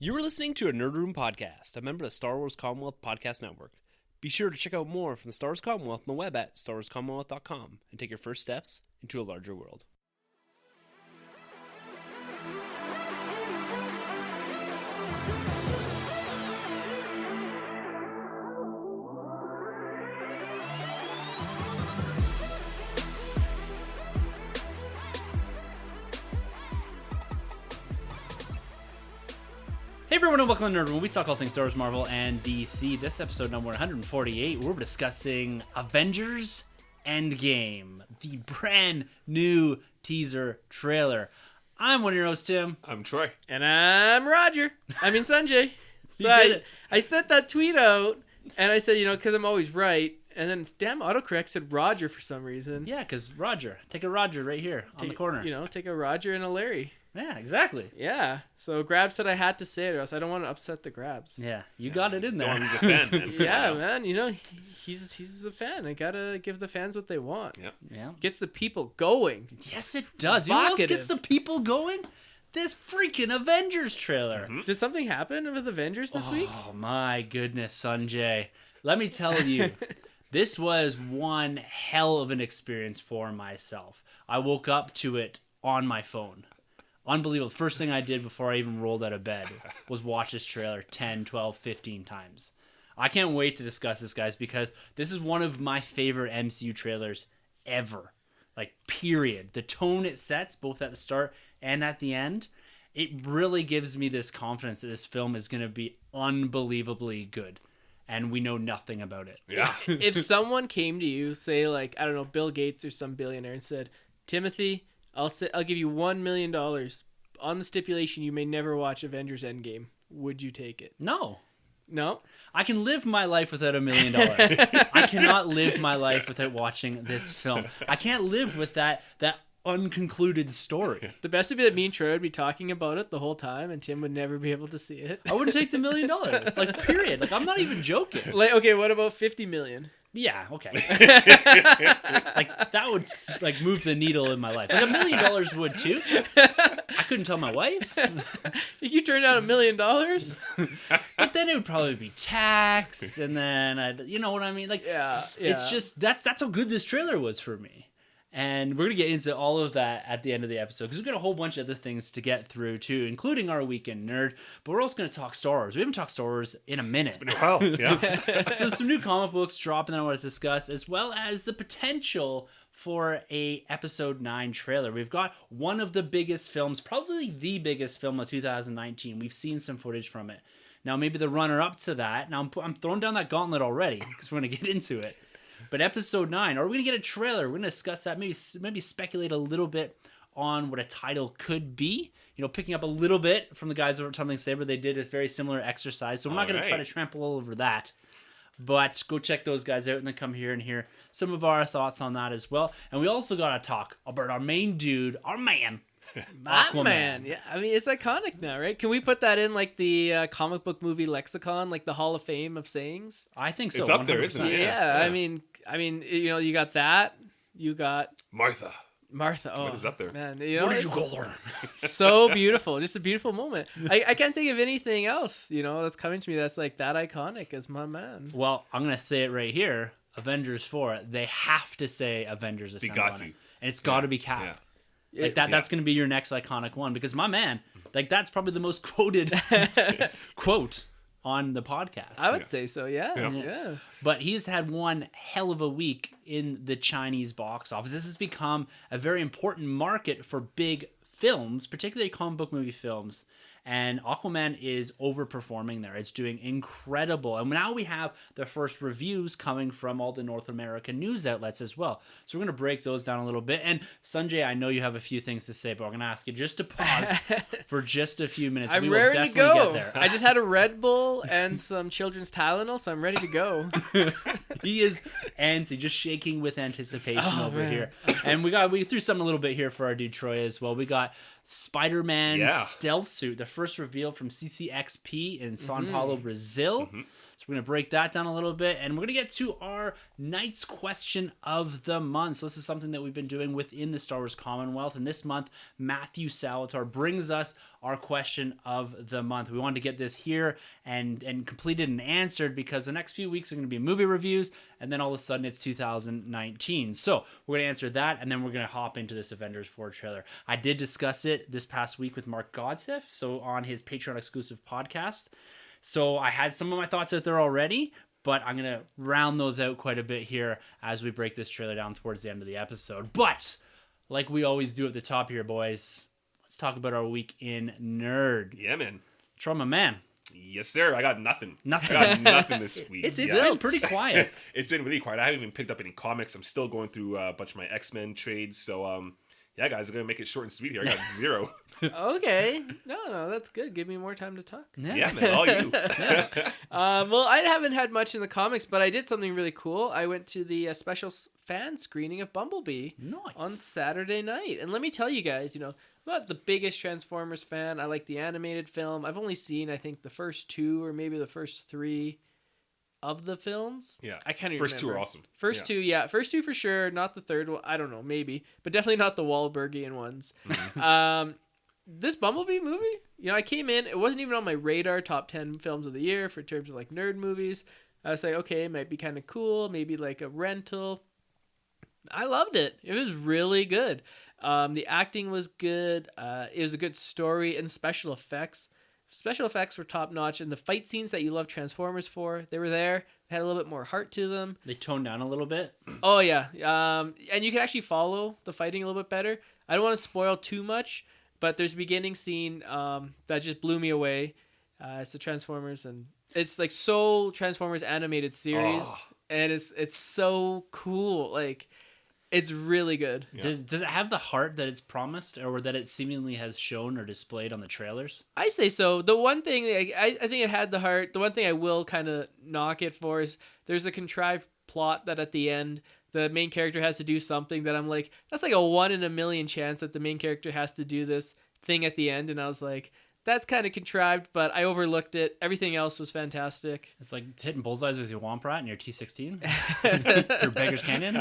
You were listening to a Nerd Room podcast, a member of the Star Wars Commonwealth Podcast Network. Be sure to check out more from the Star Wars Commonwealth on the web at starwarscommonwealth.com and take your first steps into a larger world. Hey everyone, and welcome to Nerd Room. We talk all things Star Wars, Marvel, and DC. This episode number 148, we're discussing Avengers Endgame, the brand new teaser trailer. I'm one of your hosts, Tim. I'm Troy. And I'm Roger. I mean, Sunjay. You did it. I sent that tweet out, and I said, because I'm always right. And then, damn, autocorrect said Roger for some reason. Yeah, because Roger. Take a Roger right here on the corner. Take a Roger and a Larry. Yeah, exactly. Yeah. So Grab said I had to say it, or else I don't want to upset the Grabs. Yeah, you got it in there. He's a fan, man. Yeah, man. He's a fan. I gotta give the fans what they want. Yeah. Gets the people going. Yes, it does. You know what else Evocative. gets the people going? This freaking Avengers trailer. Mm-hmm. Did something happen with Avengers this week? Oh my goodness, Sunjay. Let me tell you, this was one hell of an experience for myself. I woke up to it on my phone. Unbelievable. The first thing I did before I even rolled out of bed was watch this trailer 10, 12, 15 times. I can't wait to discuss this, guys, because this is one of my favorite MCU trailers ever. Like, period. The tone it sets, both at the start and at the end, it really gives me this confidence that this film is going to be unbelievably good. And we know nothing about it. Yeah. If someone came to you, say like, I don't know, Bill Gates or some billionaire, and said, Timothy, I'll give you $1 million on the stipulation you may never watch Avengers Endgame, would you take it? No. No? I can live my life without $1 million. I cannot live my life without watching this film. I can't live with that unconcluded story. The best would be that me and Troy would be talking about it the whole time, and Tim would never be able to see it. I wouldn't take the $1 million. Like, period. Like, I'm not even joking. Like, okay, what about 50 million? Yeah, okay. Like, that would, like, move the needle in my life. Like, $1 million would, too. I couldn't tell my wife. You turned out $1 million? But then it would probably be taxed, and then, you know what I mean? Like, Yeah. it's just, that's how good this trailer was for me. And we're going to get into all of that at the end of the episode, because we've got a whole bunch of other things to get through, too, including our Weekend Nerd. But we're also going to talk Star Wars. We haven't talked Star Wars in a minute. It's been a while, yeah. So there's some new comic books dropping that I want to discuss, as well as the potential for a Episode 9 trailer. We've got one of the biggest films, probably the biggest film of 2019. We've seen some footage from it. Now, maybe the runner-up to that. Now, I'm throwing down that gauntlet already, because we're going to get into it. But Episode 9, are we going to get a trailer? We're going to discuss that, maybe speculate a little bit on what a title could be. Picking up a little bit from the guys over at Tumbling Saber. They did a very similar exercise, so we're not going to try to trample all over that. But go check those guys out and then come here and hear some of our thoughts on that as well. And we also got to talk about our main dude, our man, Aquaman. Man, yeah. I mean, it's iconic now, right? Can we put that in like the comic book movie lexicon, like the Hall of Fame of sayings? I think so. It's up there, 100%. isn't it? Yeah. I mean, you got that. You got Martha. Martha. Oh, What is up there? Man, What did you call her? so beautiful. Just a beautiful moment. I can't think of anything else, that's coming to me that's like that iconic as my man. Well, I'm going to say it right here. Avengers 4, they have to say Avengers They Assemble got on to. it. And it's got to be Cap. Yeah. Like that's going to be your next iconic one, because my man, like, that's probably the most quoted quote on the podcast. I would say so, yeah. Yeah. But he's had one hell of a week in the Chinese box office. This has become a very important market for big films, particularly comic book movie films. And Aquaman is overperforming there. It's doing incredible. And now we have the first reviews coming from all the North American news outlets as well. So we're going to break those down a little bit. And Sunjay, I know you have a few things to say, but I'm going to ask you just to pause for just a few minutes. I'm We will ready to definitely go. get there. I just had a Red Bull and some children's Tylenol, so I'm ready to go. He is antsy, just shaking with anticipation Oh, over man. here. And we threw something a little bit here for our dude Troy as well. We got Spider-Man Yeah. stealth suit, the first reveal from CCXP in Sao Paulo, Brazil. So we're going to break that down a little bit, and we're going to get to our Knight's Question of the Month. So this is something that we've been doing within the Star Wars Commonwealth, and this month, Matthew Salvatore brings us our question of the month. We wanted to get this here and completed and answered because the next few weeks are going to be movie reviews, and then all of a sudden it's 2019. So we're going to answer that, and then we're going to hop into this Avengers 4 trailer. I did discuss it this past week with Mark Godsiff, so on his Patreon exclusive podcast. So I had some of my thoughts out there already, but I'm going to round those out quite a bit here as we break this trailer down towards the end of the episode. But like we always do at the top here, boys, let's talk about our week in nerd. Yeah, man. Trauma man. Yes, sir. I got nothing. Nothing. I got nothing this week. It's been pretty quiet. It's been really quiet. I haven't even picked up any comics. I'm still going through a bunch of my X-Men trades. So, yeah, guys, we're going to make it short and sweet here. I got 0. Okay. No, that's good. Give me more time to talk. Yeah, man. All you. Well, I haven't had much in the comics, but I did something really cool. I went to the special fan screening of Bumblebee Nice. on Saturday night. And let me tell you guys, I'm not the biggest Transformers fan. I like the animated film. I've only seen, I think, the first 2 or maybe the first 3 of the films. Yeah. I can't even First 2 remember. are awesome. First 2, yeah. First 2 for sure. Not the third one. I don't know, maybe. But definitely not the Wahlbergian ones. This Bumblebee movie, I came in, it wasn't even on my radar top 10 films of the year for terms of like nerd movies. I was like, okay, it might be kind of cool, maybe like a rental. I loved it. It was really good. The acting was good. It was a good story and special effects. Special effects were top notch, and the fight scenes that you love Transformers for, they were there. They had a little bit more heart to them. They toned down a little bit. Oh yeah, and you can actually follow the fighting a little bit better. I don't want to spoil too much, but there's a beginning scene that just blew me away. It's the Transformers, and it's like so Transformers animated series, and it's so cool. Like, it's really good. Yeah. Does it have the heart that it's promised, or that it seemingly has shown or displayed on the trailers? I say so. The one thing I think it had the heart. The one thing I will kind of knock it for is there's a contrived plot that at the end the main character has to do something that I'm like, that's like a 1 in a million chance that the main character has to do this thing at the end, and I was like, that's kind of contrived, but I overlooked it. Everything else was fantastic. It's like hitting bullseyes with your Womp Rat and your T16 through Beggar's Canyon.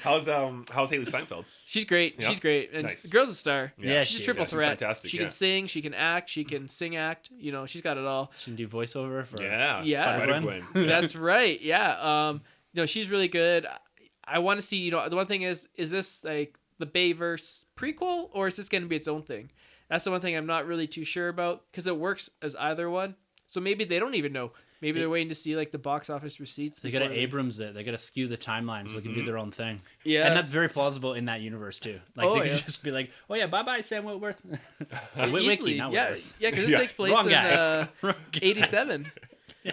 How's Haley Steinfeld? She's great. Yeah. She's great. And Nice. the girl's a star. Yeah, she's she a triple is. She's threat. fantastic, She yeah. can sing, she can act, she can sing act. She's got it all. She can do voiceover for Yeah. Yeah. Spider-Gwen. That's right. Yeah. She's really good. I want to see, the one thing is this like the Bayverse prequel, or is this going to be its own thing? That's the one thing I'm not really too sure about, because it works as either one. So maybe they don't even know. Maybe they're waiting to see like the box office receipts. They got to Abrams it. They got to skew the timeline so they can do their own thing. Yeah. And that's very plausible in that universe too. Like Oh, they could yeah. just be like, "Oh yeah, bye Sam Witwerth." Easily. not Yeah, Whitworth. yeah, because this Yeah. takes place Wrong in guy. Wrong guy. 87.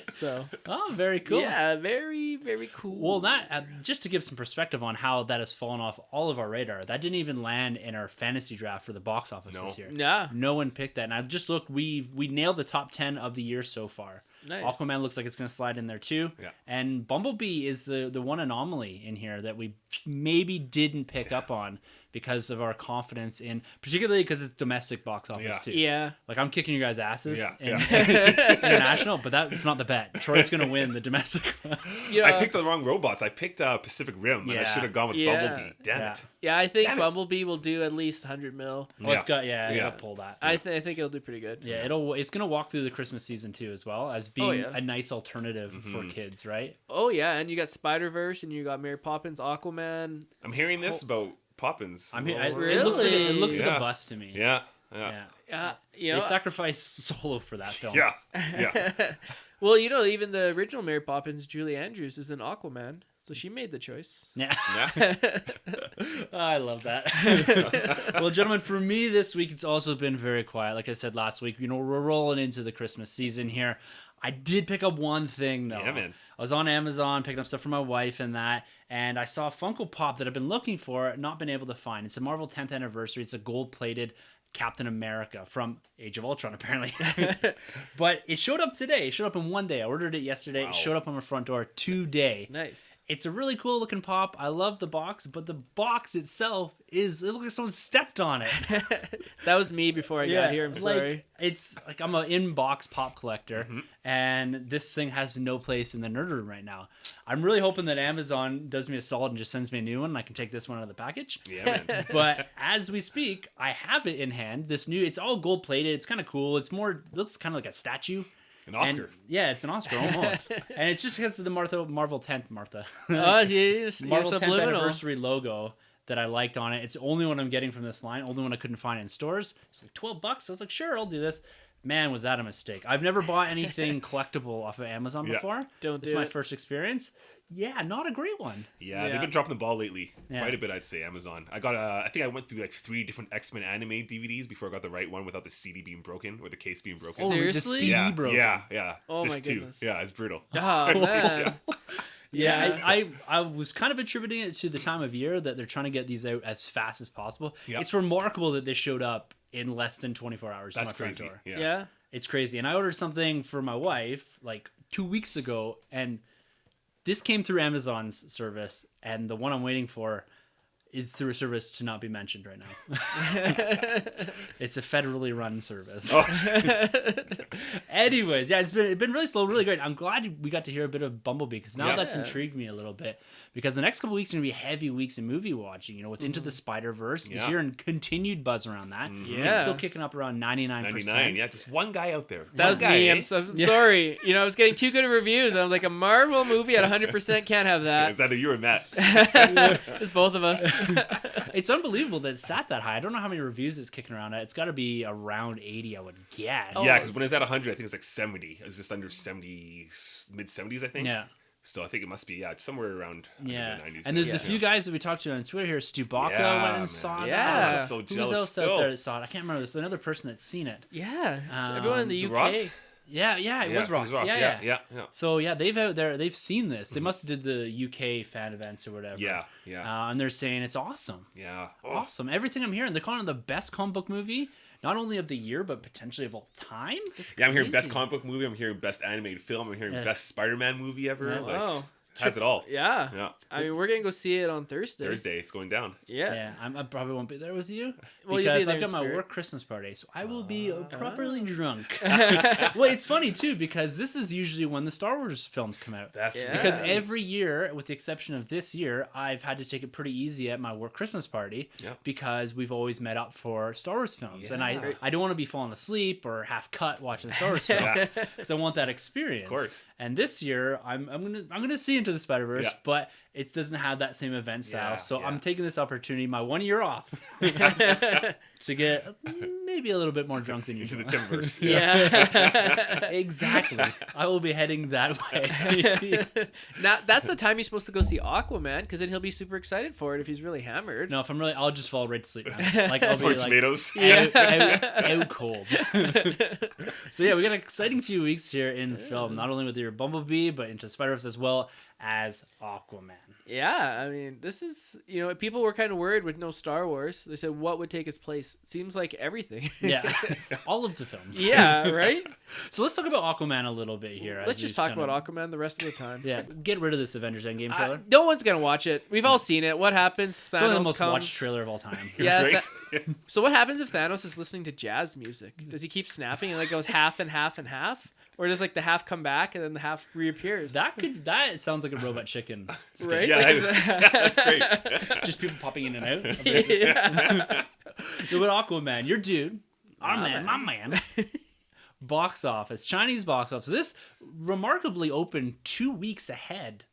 So Oh, very cool. yeah, very very cool. Well, that just to give some perspective on how that has fallen off all of our radar. That didn't even land in our fantasy draft for the box office No. this year. Yeah. No one picked that. And I just looked. We nailed the top 10 of the year so far. Nice. Aquaman looks like it's going to slide in there too. Yeah. And Bumblebee is the one anomaly in here that we maybe didn't pick up on because of our confidence in, particularly because it's domestic box office Yeah. too. Yeah. Like, I'm kicking your guys' asses Yeah, in international, but that's not the bet. Troy's going to win the domestic one. Yeah. I picked the wrong robots. I picked Pacific Rim, and I Yeah. should have gone with Yeah. Bumblebee. Damn Yeah. it. Yeah, I think Damn it. Bumblebee will do at least 100 mil. Well, it's Yeah. got, Yeah. it'll pull that. I think it'll do pretty good. Yeah, it's gonna walk through the Christmas season too, as well as being yeah. a nice alternative for kids, right? Oh yeah, and you got Spider-Verse, and you got Mary Poppins, Aquaman. I'm hearing this about Poppins. I mean, it Really? looks like Yeah. a bust to me. Yeah. Yeah. Yeah, They sacrificed Solo for that film. Yeah. Yeah. well, even the original Mary Poppins, Julie Andrews, is an Aquaman, so she made the choice. Yeah. Yeah. I love that. Well, gentlemen, for me this week, it's also been very quiet. Like I said last week, we're rolling into the Christmas season here. I did pick up one thing, though. Yeah, man. I was on Amazon picking up stuff for my wife and that, and I saw a Funko Pop that I've been looking for, not been able to find. It's a Marvel 10th anniversary. It's a gold-plated Captain America from Age of Ultron, apparently. But it showed up today. It showed up in one day. I ordered it yesterday. Wow. It showed up on my front door today. Nice. It's a really cool looking pop. I love the box, but the box itself it looks like someone stepped on it. That was me before I got here. I'm sorry. It's like I'm an in-box pop collector, and this thing has no place in the nerd room right now. I'm really hoping that Amazon does me a solid and just sends me a new one, and I can take this one out of the package. Yeah, man. But as we speak, I have it in hand. This new, it's all gold plated. It's kind of cool. Looks kind of like a statue. An Oscar. And, yeah, it's an Oscar almost, and it's just because of the Marvel 10th Marvel You're 10th subliminal. anniversary logo that I liked on it. It's the only one I'm getting from this line. Only one I couldn't find in stores. It's like $12. I was like, sure, I'll do this. Man, was that a mistake. I've never bought anything collectible off of Amazon before. It's my first experience. Yeah, not a great one. Yeah, they've been dropping the ball lately. Yeah. Quite a bit, I'd say, Amazon. I got I think I went through like 3 different X-Men anime DVDs before I got the right one without the CD being broken or the case being broken. Oh, Seriously? the CD yeah, broken. yeah. Oh Just my 2. goodness. Yeah, it's brutal. Oh, man. Yeah, I was kind of attributing it to the time of year that they're trying to get these out as fast as possible. Yep. It's remarkable that they showed up in less than 24 hours That's to my crazy. front door. Yeah. It's crazy. And I ordered something for my wife like 2 weeks ago, and this came through Amazon's service, and the one I'm waiting for is through a service to not be mentioned right now. It's a federally run service. Oh. Anyways, yeah, it's been really slow, really great. I'm glad we got to hear a bit of Bumblebee, because now Yeah. that's intrigued me a little bit. Because the next couple weeks are going to be heavy weeks in movie watching, with Into the Spider-Verse. Yeah. Hearing continued buzz around that. It's Yeah. still kicking up around 99%. 99. Yeah, just one guy out there. That One was guy, me. eh? I'm so sorry. I was getting too good of reviews. I was like, a Marvel movie at 100% can't have that. Is that you or Matt? It's both of us. It's unbelievable that it's sat that high. I don't know how many reviews it's kicking around at. It's got to be around 80, I would guess. Yeah, because when it's at 100, I think it's like 70. It's just under 70, mid-70s, I think. Yeah. So I think it must be, somewhere around Yeah. the 90s. And there's a Yeah. few guys that we talked to on Twitter here. Stu Baca Yeah, went man. and saw it. Yeah. I'm so Who was jealous else still. out there that saw it? I can't remember. There's another person that's seen it. Yeah. So everyone in the Is it UK. Ross? Yeah, it was Ross. Yeah. Yeah. So yeah, they've seen this. They must have did the UK fan events or whatever. Yeah. And they're saying it's awesome. Yeah. Awesome. Everything I'm hearing, they're calling it the best comic book movie, not only of the year but potentially of all time. That's Yeah, I'm hearing best crazy. comic book movie. I'm hearing best animated film. I'm hearing Yeah. best Spider-Man movie ever. Yeah. Like, Oh. has it all. Yeah. Yeah. I mean, we're going to go see it on Thursday. Thursday, it's going down. Yeah. Yeah, I probably won't be there with you Well, you'll be because there I've got in my spirit. work Christmas party, so I will be properly drunk. Well, it's funny too because this is usually when the Star Wars films come out. That's Yeah. Because every year, with the exception of this year, I've had to take it pretty easy at my work Christmas party Yeah. because we've always met up for Star Wars films, and Yeah. I don't want to be falling asleep or half cut watching the Star Wars film Yeah. because I want that experience. Of course. And this year, I'm gonna see Into the Spider-Verse, Yeah. but it doesn't have that same event style. Yeah, So yeah. I'm taking this opportunity, my 1 year off, to get maybe a little bit more drunk than Into usual. the Timverse. Yeah. Exactly. I will be heading that way. Now, that's the time you're supposed to go see Aquaman, because then he'll be super excited for it if he's really hammered. No, if I'm really, I'll just fall right to sleep. Man. Like I'll be Or like tomatoes. out cold. So yeah, we got an exciting few weeks here in film, not only with your Bumblebee, but Into Spider-Verse as well as Aquaman. Yeah, I mean, this is, people were kind of worried with no Star Wars. They said, what would take its place? Seems like everything. Yeah, all of the films. Yeah, right? So let's talk about Aquaman a little bit here. Let's just talk about Aquaman the rest of the time. Yeah, get rid of this Avengers Endgame trailer. No one's going to watch it. We've all seen it. What happens? It's only the Thanos most comes. watched trailer of all time. Yeah. Right? So what happens if Thanos is listening to jazz music? Does he keep snapping and it goes half and half and half? Or does the half come back and then the half reappears? That sounds like a robot chicken. right? Yeah, that's great. Just people popping in and out. Of Yeah. business. You're with Aquaman, your dude, our My man, man. my man. Box office, Chinese box office. This remarkably opened 2 weeks ahead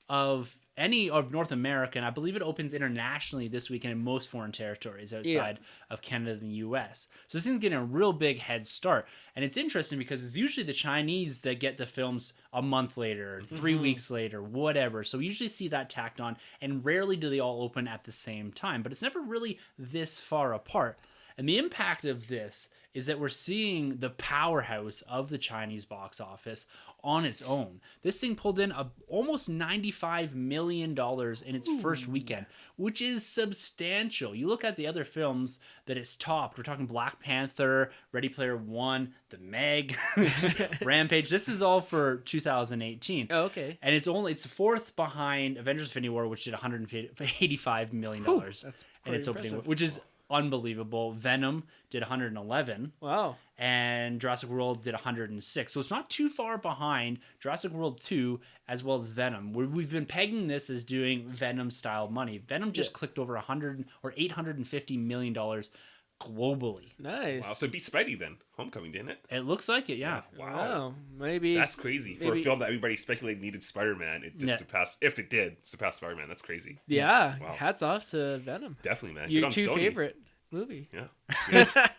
of any of North America, and I believe it opens internationally this weekend in most foreign territories outside of Canada and the US. So this thing's getting a real big head start. And it's interesting because it's usually the Chinese that get the films a month later, 3 weeks later, whatever. So we usually see that tacked on, and rarely do they all open at the same time. But it's never really this far apart. And the impact of this is that we're seeing the powerhouse of the Chinese box office on its own. This thing pulled in almost $95 million in its first weekend, which is substantial. You look at the other films that it's topped. We're talking Black Panther, Ready Player One, The Meg, Rampage. This is all for 2018. Oh, okay. And it's fourth behind Avengers Infinity War, which did $185 million. That's in its opening, impressive. which is unbelievable. Venom did 111. Wow. And Jurassic World did 106. So it's not too far behind Jurassic World 2 as well as Venom. We've been pegging this as doing Venom style money. Venom just clicked over $850 million globally. Nice. Wow, so it beat Spidey then. Homecoming, didn't it? It looks like it, yeah. Wow. Maybe That's crazy. For a film that everybody speculated needed Spider-Man, it just surpassed, if it did, surpass Spider-Man. That's crazy. Yeah. Wow. Hats off to Venom. Definitely, man. Your Good on two Sony. favorite movie. Yeah.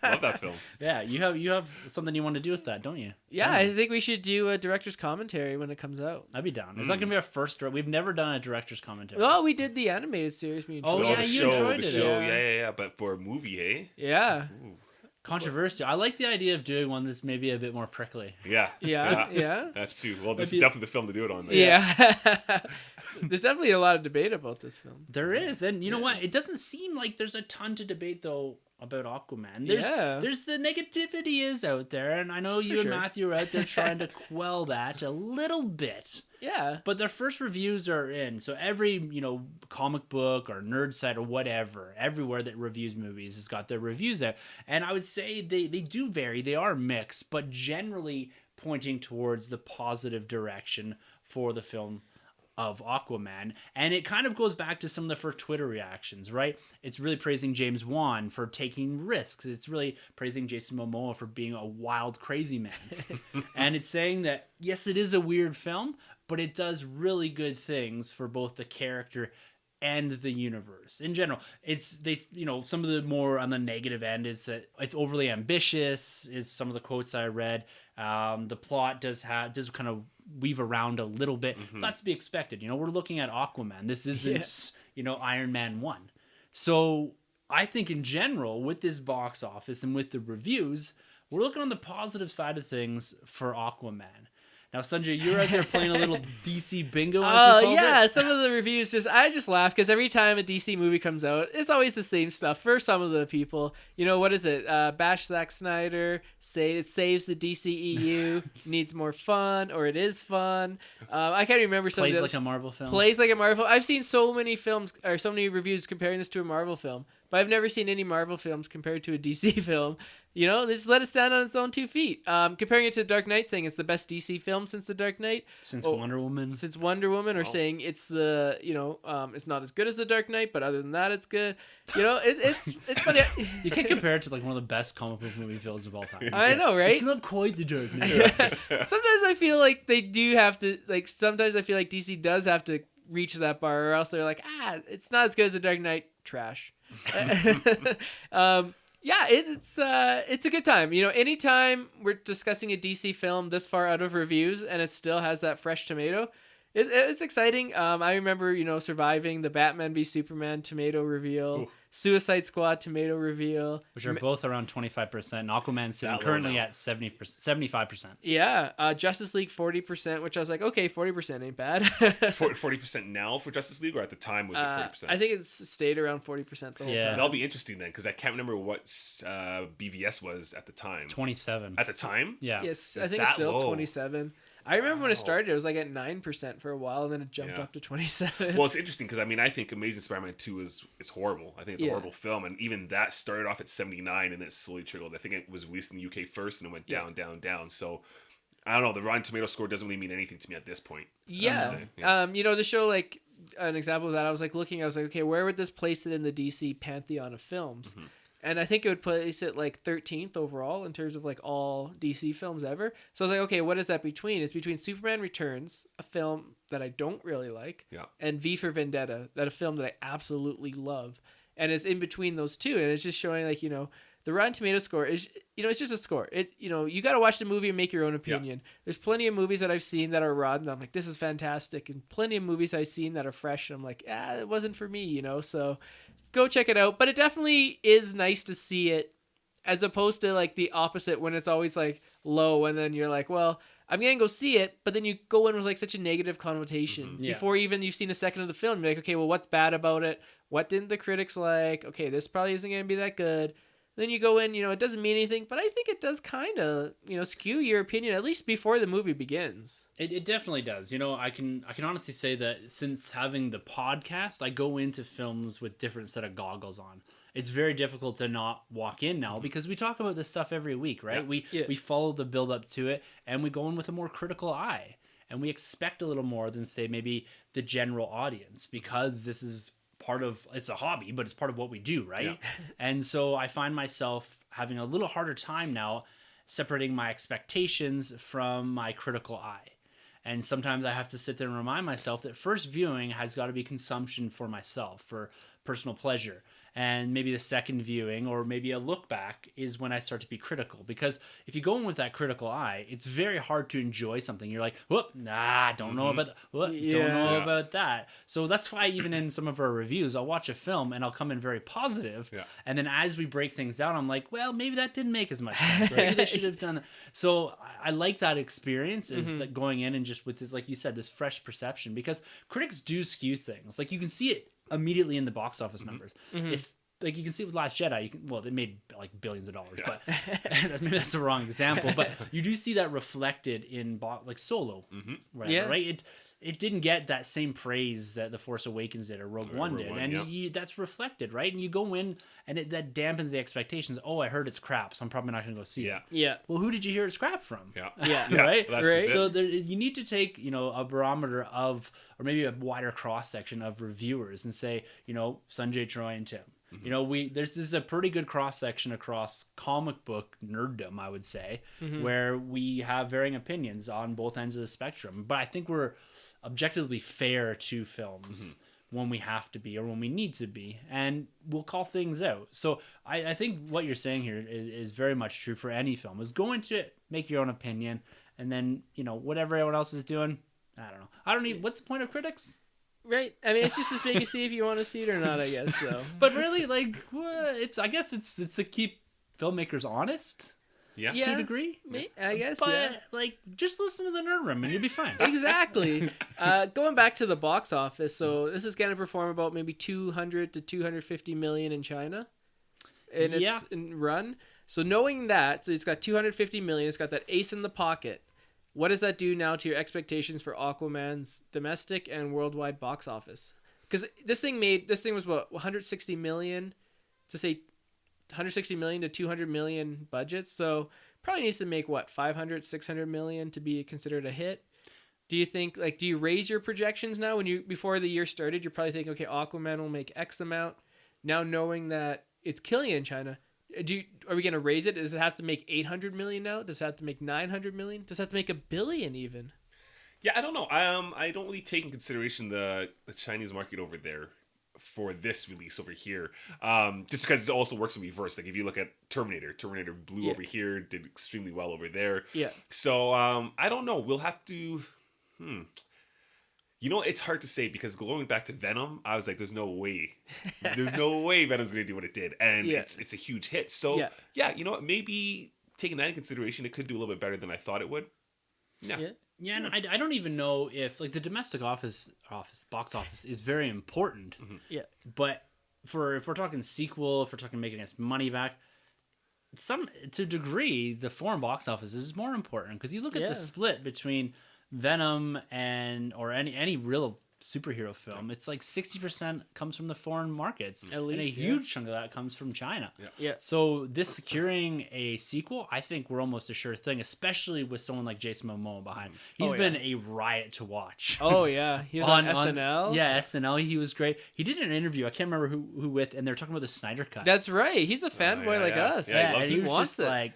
Love that film. Yeah, you have something you want to do with that, don't you? Yeah, I think we should do a director's commentary when it comes out. I'd be down. It's not going to be our first... We've never done a director's commentary. Well, we did the animated series. Me and Oh, Troy. yeah, you enjoyed the it. show. Yeah. Yeah. But for a movie, eh? Yeah. Ooh. Controversial. I like the idea of doing one that's maybe a bit more prickly. Yeah. Yeah. That's true. Well, this Maybe- is definitely the film to do it on. Then. Yeah. There's definitely a lot of debate about this film. There is, and you know what? It doesn't seem like there's a ton to debate though about Aquaman. Yeah. There's the negativity is out there, and I know you For and sure. Matthew are out there trying to quell that a little bit. Yeah. But their first reviews are in, so every comic book or nerd site or whatever, everywhere that reviews movies has got their reviews out, and I would say they do vary. They are mixed, but generally pointing towards the positive direction for the film of Aquaman. And it kind of goes back to some of the first Twitter reactions, right? It's really praising James Wan for taking risks. It's really praising Jason Momoa for being a wild, crazy man. And it's saying that, yes, it is a weird film, but it does really good things for both the character and the universe in general. Some of the more on the negative end is that it's overly ambitious, is some of the quotes I read. The plot does kind of weave around a little bit. That's to be expected. We're looking at Aquaman. This isn't, Iron Man 1. So I think in general, with this box office and with the reviews, we're looking on the positive side of things for Aquaman. Now, Sunjay, you're out there playing a little DC bingo. Oh, yeah. Some of the reviews I just laugh because every time a DC movie comes out, it's always the same stuff for some of the people. What is it? Bash Zack Snyder, say it saves the DCEU, needs more fun, or it is fun. I can't remember some of Plays the like a Marvel film. Plays like a Marvel. I've seen so many films or so many reviews comparing this to a Marvel film, but I've never seen any Marvel films compared to a DC film. They just let it stand on its own 2 feet. Comparing it to The Dark Knight, saying it's the best DC film since The Dark Knight. Since Wonder Woman. Since Wonder Woman, or saying it's it's not as good as The Dark Knight, but other than that, it's good. It's funny. You can't compare it to like one of the best comic book movie films of all time. I know, right? It's not quite The Dark Knight. Sometimes I feel like they do have to, sometimes I feel like DC does have to reach that bar, or else they're like, it's not as good as The Dark Knight. Trash. Yeah, it's a good time. Anytime we're discussing a DC film this far out of reviews and it still has that fresh tomato, it's exciting. I remember, surviving the Batman v Superman tomato reveal, Ooh. Suicide Squad tomato reveal. Which are both around 25%. And Aquaman's sitting That low currently now. at 75%. Yeah, Justice League 40%, which I was like, okay, 40% ain't bad. 40% now for Justice League, or at the time was it 40%? I think it's stayed around 40% the whole Yeah. time. That'll be interesting then, because I can't remember what BVS was at the time. 27. At the time? Yeah. Yes, I It's think it's that still low. 27. I remember when it Wow. started, it was like at 9% for a while, and then it jumped Yeah. up to 27. Well, it's interesting because I think Amazing Spider-Man 2 is horrible. I think it's a Yeah. horrible film, and even that started off at 79 and then it slowly trickled. I think it was released in the UK first and it went down, down, down. So I don't know. The Rotten Tomato score doesn't really mean anything to me at this point. Yeah. To show like an example of that, I was like, okay, where would this place it in the DC pantheon of films? And I think it would place it like 13th overall in terms of like all DC films ever. So I was like, okay, what is that between? It's between Superman Returns, a film that I don't really like, Yeah. and V for Vendetta, a film that I absolutely love. And it's in between those two, and it's just showing like, the Rotten Tomato score is, it's just a score. You got to watch the movie and make your own opinion. There's plenty of movies that I've seen that are rotten, and I'm like, this is fantastic. And plenty of movies I've seen that are fresh, and I'm like, it wasn't for me, So go check it out. But it definitely is nice to see it as opposed to like the opposite when it's always like low and then you're like, well, I'm gonna go see it, but then you go in with like such a negative connotation Yeah. before even you've seen a second of the film. You're like, okay, well, what's bad about it? What didn't the critics like? Okay, this probably isn't gonna be that good. Then you go in, it doesn't mean anything, but I think it does kind of, skew your opinion at least before the movie begins. It definitely does. I can honestly say that since having the podcast, I go into films with different set of goggles on. It's very difficult to not walk in now because we talk about this stuff every week, right? We follow the build up to it and we go in with a more critical eye and we expect a little more than say maybe the general audience because this is it's a hobby, but it's part of what we do, right? Yeah. And so I find myself having a little harder time now separating my expectations from my critical eye. And sometimes I have to sit there and remind myself that first viewing has got to be consumption for myself, for personal pleasure. And maybe the second viewing or maybe a look back is when I start to be critical. Because if you go in with that critical eye, it's very hard to enjoy something. You're like, whoop, don't know about that. So that's why even in some of our reviews, I'll watch a film and I'll come in very positive. Yeah. And then as we break things down, I'm like, well, maybe that didn't make as much sense. Maybe they should have done that. So I like that experience is that going in and just with this, like you said, this fresh perception. Because critics do skew things. Like you can see it immediately in the box office numbers. If like you can see with Last Jedi, they made like billions of dollars, but maybe that's the wrong example. But you do see that reflected in like Solo, right? It didn't get that same praise that The Force Awakens did or Rogue One did, and that's reflected, right? And you go in and that dampens the expectations. Oh, I heard it's crap, so I'm probably not going to go see it. Yeah. Well, who did you hear it's crap from? Yeah. Right. Right. So you need to take a barometer of, or maybe a wider cross section of reviewers and say, Sunjay, Troy, and Tim. This is a pretty good cross section across comic book nerddom, I would say, where we have varying opinions on both ends of the spectrum. But I think we're objectively fair to films when we have to be or when we need to be, and we'll call things out. So I think what you're saying here is very much true for any film. Is go into it, make your own opinion, and then whatever everyone else is doing, I don't even. What's the point of critics? Right. I mean, it's just to make you see if you want to see it or not, I guess. So, but really, like, I guess it's to keep filmmakers honest. Yeah. To a degree. I guess. But like, just listen to the Nerd Room and you'll be fine. Exactly. Going back to the box office, so this is going to perform about maybe 200 to 250 million in China, and it's in run. So knowing that, so it's got 250 million, it's got that ace in the pocket. What does that do now to your expectations for Aquaman's domestic and worldwide box office? Because this thing was what, 160 million to say 160 million to 200 million budget. So probably needs to make what, 500, 600 million to be considered a hit. Do you think, do you raise your projections now before the year started? You're probably thinking, okay, Aquaman will make X amount. Now knowing that it's killing in China, are we going to raise it? Does it have to make 800 million now? Does it have to make 900 million? Does it have to make $1 billion even? Yeah, I don't know. I don't really take in consideration the Chinese market over there for this release over here. Just because it also works in reverse. Like if you look at Terminator blew over here, did extremely well over there. Yeah. So I don't know. We'll have to. It's hard to say because going back to Venom, I was like, "There's no way, Venom's going to do what it did," and it's a huge hit. So maybe taking that in consideration, it could do a little bit better than I thought it would. Yeah, and I don't even know if like the domestic box office is very important. Yeah, but if we're talking sequel, if we're talking making us money back, to a degree, the foreign box office is more important because you look at the split between Venom or any real superhero film, it's like 60% comes from the foreign markets, at least, and a huge chunk of that comes from China. Yeah. So this securing a sequel, I think we're almost a sure thing, especially with someone like Jason Momoa behind. He's been a riot to watch. Oh yeah, he was on SNL. SNL. He was great. He did an interview. I can't remember who with, and they're talking about the Snyder Cut. That's right. He's a fanboy like us. Yeah, and he was wants just it. like,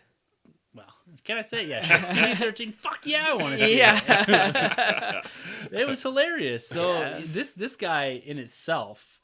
well, can I say it? Yeah, PG-13. Fuck yeah, I want to see it. Yeah. It was hilarious. So this guy in itself,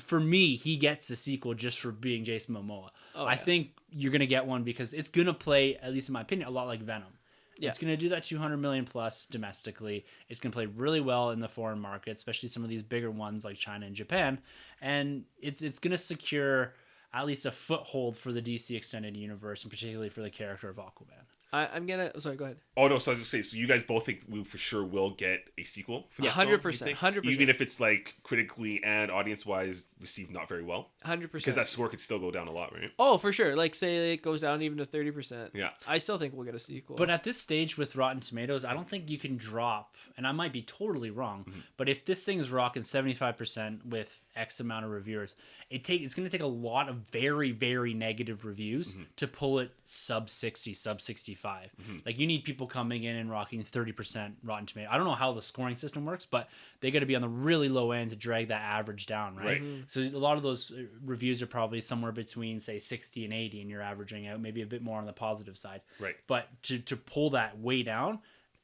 for me, he gets a sequel just for being Jason Momoa. I think you're gonna get one because it's gonna play, at least in my opinion, a lot like Venom. Yeah. It's gonna do that 200 million plus domestically. It's gonna play really well in the foreign market, especially some of these bigger ones like China and Japan, and it's gonna secure at least a foothold for the DC extended universe, and particularly for the character of Aquaman. I'm gonna. Sorry, go ahead. Oh no, so I was gonna say, so you guys both think we for sure will get a sequel for this film, you 100%, think? 100%. Even if it's like critically and audience wise received not very well, 100%. because that score could still go down a lot, right? Oh, for sure. Like, say it goes down even to 30%. Yeah. I still think we'll get a sequel. But at this stage with Rotten Tomatoes, I don't think you can drop, and I might be totally wrong, but if this thing is rocking 75% with X amount of reviewers, it's going to take a lot of very, very negative reviews to pull it sub 60, sub 65. Like, you need people coming in and rocking 30% Rotten Tomatoes. I don't know how the scoring system works, but they got to be on the really low end to drag that average down, right? So a lot of those reviews are probably somewhere between, say, 60 and 80, and you're averaging out maybe a bit more on the positive side. Right. But to pull that way down,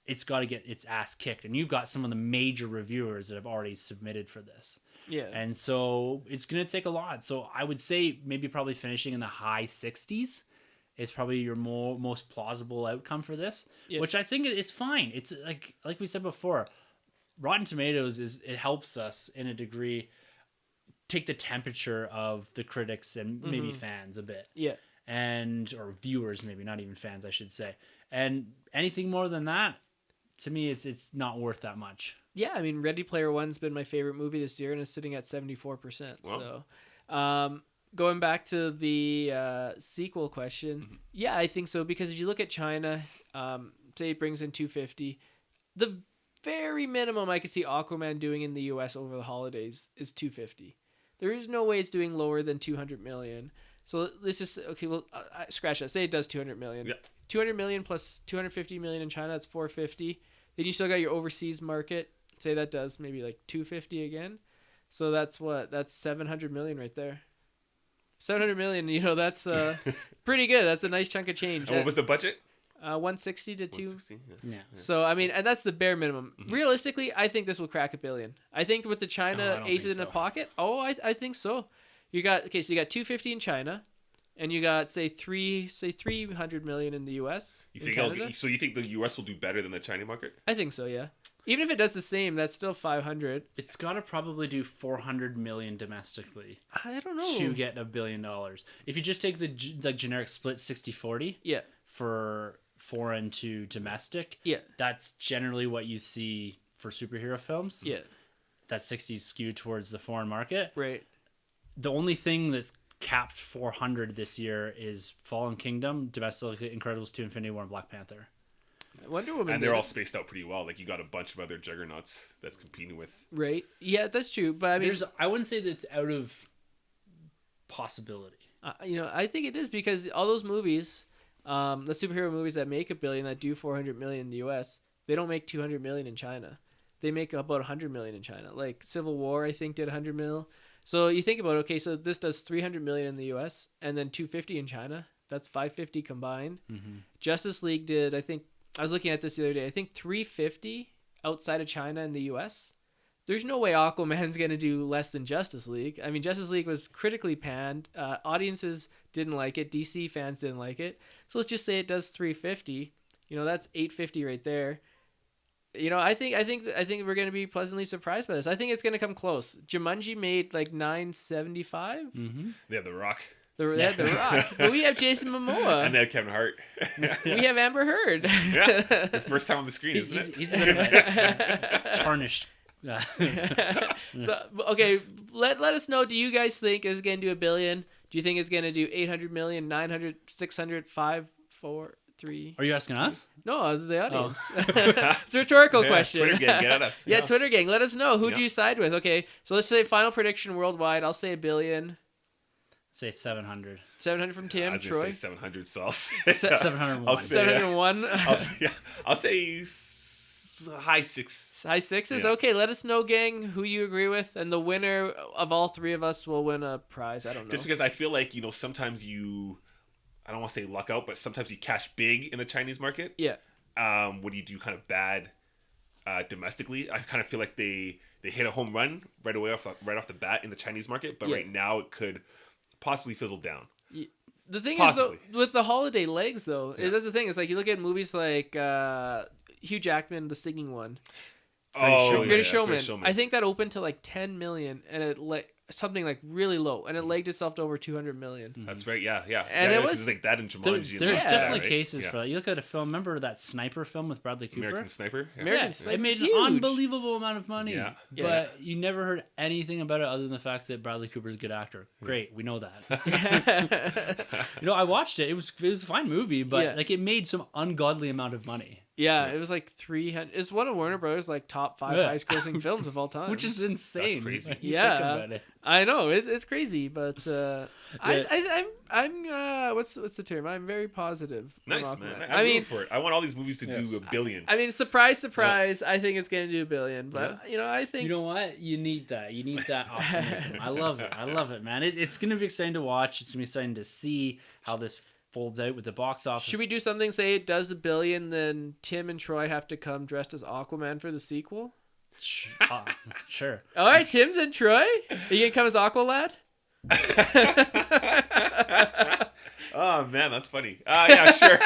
it's got to get its ass kicked. And you've got some of the major reviewers that have already submitted for this. yeah. And so it's going to take a lot. So I would say maybe probably finishing in the high 60s is probably your most plausible outcome for this, which I think is fine. It's like we said before, Rotten Tomatoes it helps us in a degree take the temperature of the critics and maybe fans a bit. Yeah. Or viewers, maybe not even fans, I should say. And anything more than that, to me, it's not worth that much. Yeah, I mean, Ready Player One's been my favorite movie this year, and it's sitting at 74%. Wow. So, going back to the sequel question, yeah, I think so, because if you look at China, say it brings in 250, the very minimum I could see Aquaman doing in the U.S. over the holidays is 250. There is no way it's doing lower than 200 million. So let's just scratch that. Say it does 200 million. Yeah. 200 million plus 250 million in China, that's 450. Then you still got your overseas market. Say that does maybe like 250 again. So that's 700 million right there. 700 million, that's pretty good. That's a nice chunk of change. And what was the budget? 160 to 2. 160, Yeah. So, I mean, and that's the bare minimum. Realistically, I think this will crack $1 billion. I think with the China don't aces think in the so. pocket, I think so. So you got 250 in China, and you got say 300 million in the US. You in think Canada. so you think the US will do better than the Chinese market? I think so, yeah. Even if it does the same, that's still 500. It's got to probably do 400 million domestically I don't know. to get $1 billion. If you just take the generic split 60-40 Yeah. for foreign to domestic, Yeah. that's generally what you see for superhero films. Yeah. That 60 skewed towards the foreign market. Right. The only thing that's capped 400 this year is Fallen Kingdom, Domestic Incredibles 2, Infinity War, and Black Panther. Wonder Woman. And they're did all it. spaced out pretty well. Like, you got a bunch of other juggernauts that's competing with. Right. Yeah, that's true. But I mean, I wouldn't say that it's out of possibility. I think it is because all those movies, the superhero movies that make $1 billion, that do 400 million in the U.S., they don't make 200 million in China. They make about 100 million in China. Like Civil War, I think, did 100 mil. So you think about, okay, so this does 300 million in the U.S. and then 250 in China. That's 550 combined. Justice League did, I think, I was looking at this the other day, I think 350 outside of China and the U.S. There's no way Aquaman's going to do less than Justice League. I mean, Justice League was critically panned. Audiences didn't like it. DC fans didn't like it. So let's just say it does 350. That's 850 right there. I think we're going to be pleasantly surprised by this. I think it's going to come close. Jumanji made like 975. They have The Rock. They had The Rock. But we have Jason Momoa. And they have Kevin Hart. We have Amber Heard. Yeah. The first time on the screen, isn't it? He's a bit of a tarnished. So, okay, let us know. Do you guys think it's going to do $1 billion? Do you think it's going to do 800 million, 900, 600, 5, 4, 3? Are you asking us? No, the audience. It's a rhetorical question. Twitter gang, get at us. Yeah, Twitter gang, let us know. Who do Yeah. you side with? Okay, so let's say final prediction worldwide. I'll say $1 billion. Say 700. 700 from Tim. I was Troy. going to say 700, so I'll say... 701. I'll say, 701. I'll say high six. High sixes? Yeah. Okay, let us know, gang, who you agree with. And the winner of all three of us will win a prize. I don't know. Just because I feel like, sometimes I don't want to say luck out, but sometimes you cash big in the Chinese market. Yeah. When you do kind of bad domestically. I kind of feel like they hit a home run right off the bat in the Chinese market, but right now it could possibly fizzle down. The thing Possibly. is, though, with the holiday legs, though, that's the thing. It's like you look at movies like Hugh Jackman, the singing one. Oh, Greatest Showman. Greatest Showman. I think that opened to like 10 million, and it something like really low, and it legged itself to over 200 million. That's right. Yeah, yeah. And yeah, it 'cause was- it's like that in There's Jumanji. and Yeah, definitely right? cases Yeah. for that. You look at a film. Remember that sniper film with Bradley Cooper? American Sniper. Yeah. American Yeah, Sniper's it made an huge. unbelievable amount of money. Yeah. But you never heard anything about it other than the fact that Bradley Cooper's a good actor. Great, we know that. I watched it. It was a fine movie, but Yeah. like it made some ungodly amount of money, Yeah, it was like 300. It's one of Warner Brothers like top 5 Yeah. highest grossing films of all time. which is insane. crazy. when you Yeah. think about it. I know it's crazy, but I'm what's the term? I'm very positive. on Nice, Aquaman. man. I I'm mean, rooting for it. I want all these movies to Yes. do $1 billion. I mean, surprise. I think it's gonna do $1 billion, but I think You know what? You need that. You need that optimism. I love it. I love it, man. It's going to be exciting to watch. It's going to be exciting to see how this folds out with the box office. should we do something? Say it does $1 billion, then Tim and Troy have to come dressed as Aquaman for the sequel. Sure. All right, Tim's and Troy. Are you gonna come as Aqualad? Oh man, that's funny. Yeah, sure.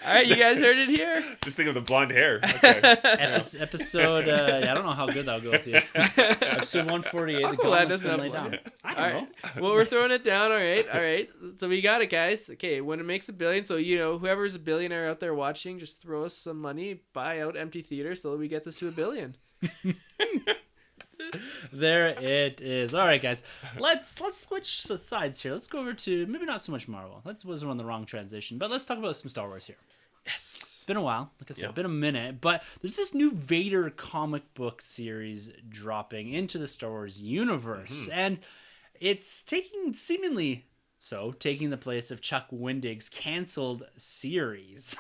All right, you guys heard it here. Just think of the blonde hair. Okay. Episode. I don't know how good that'll go with you. Episode 148. The Aqualad gauntlet's doesn't been have laid one. down. I All don't right. know. Well, we're throwing it down. All right. So we got it, guys. Okay, when it makes $1 billion, so whoever's a billionaire out there watching, just throw us some money, buy out empty theaters, so that we get this to $1 billion. There it is. All right, guys. Let's switch sides here. Let's go over to maybe not so much Marvel. That was on the wrong transition, but let's talk about some Star Wars here. Yes. It's been a while, like I said, Yeah. been a minute, but there's this new Vader comic book series dropping into the Star Wars universe, and it's taking the place of Chuck Wendig's canceled series.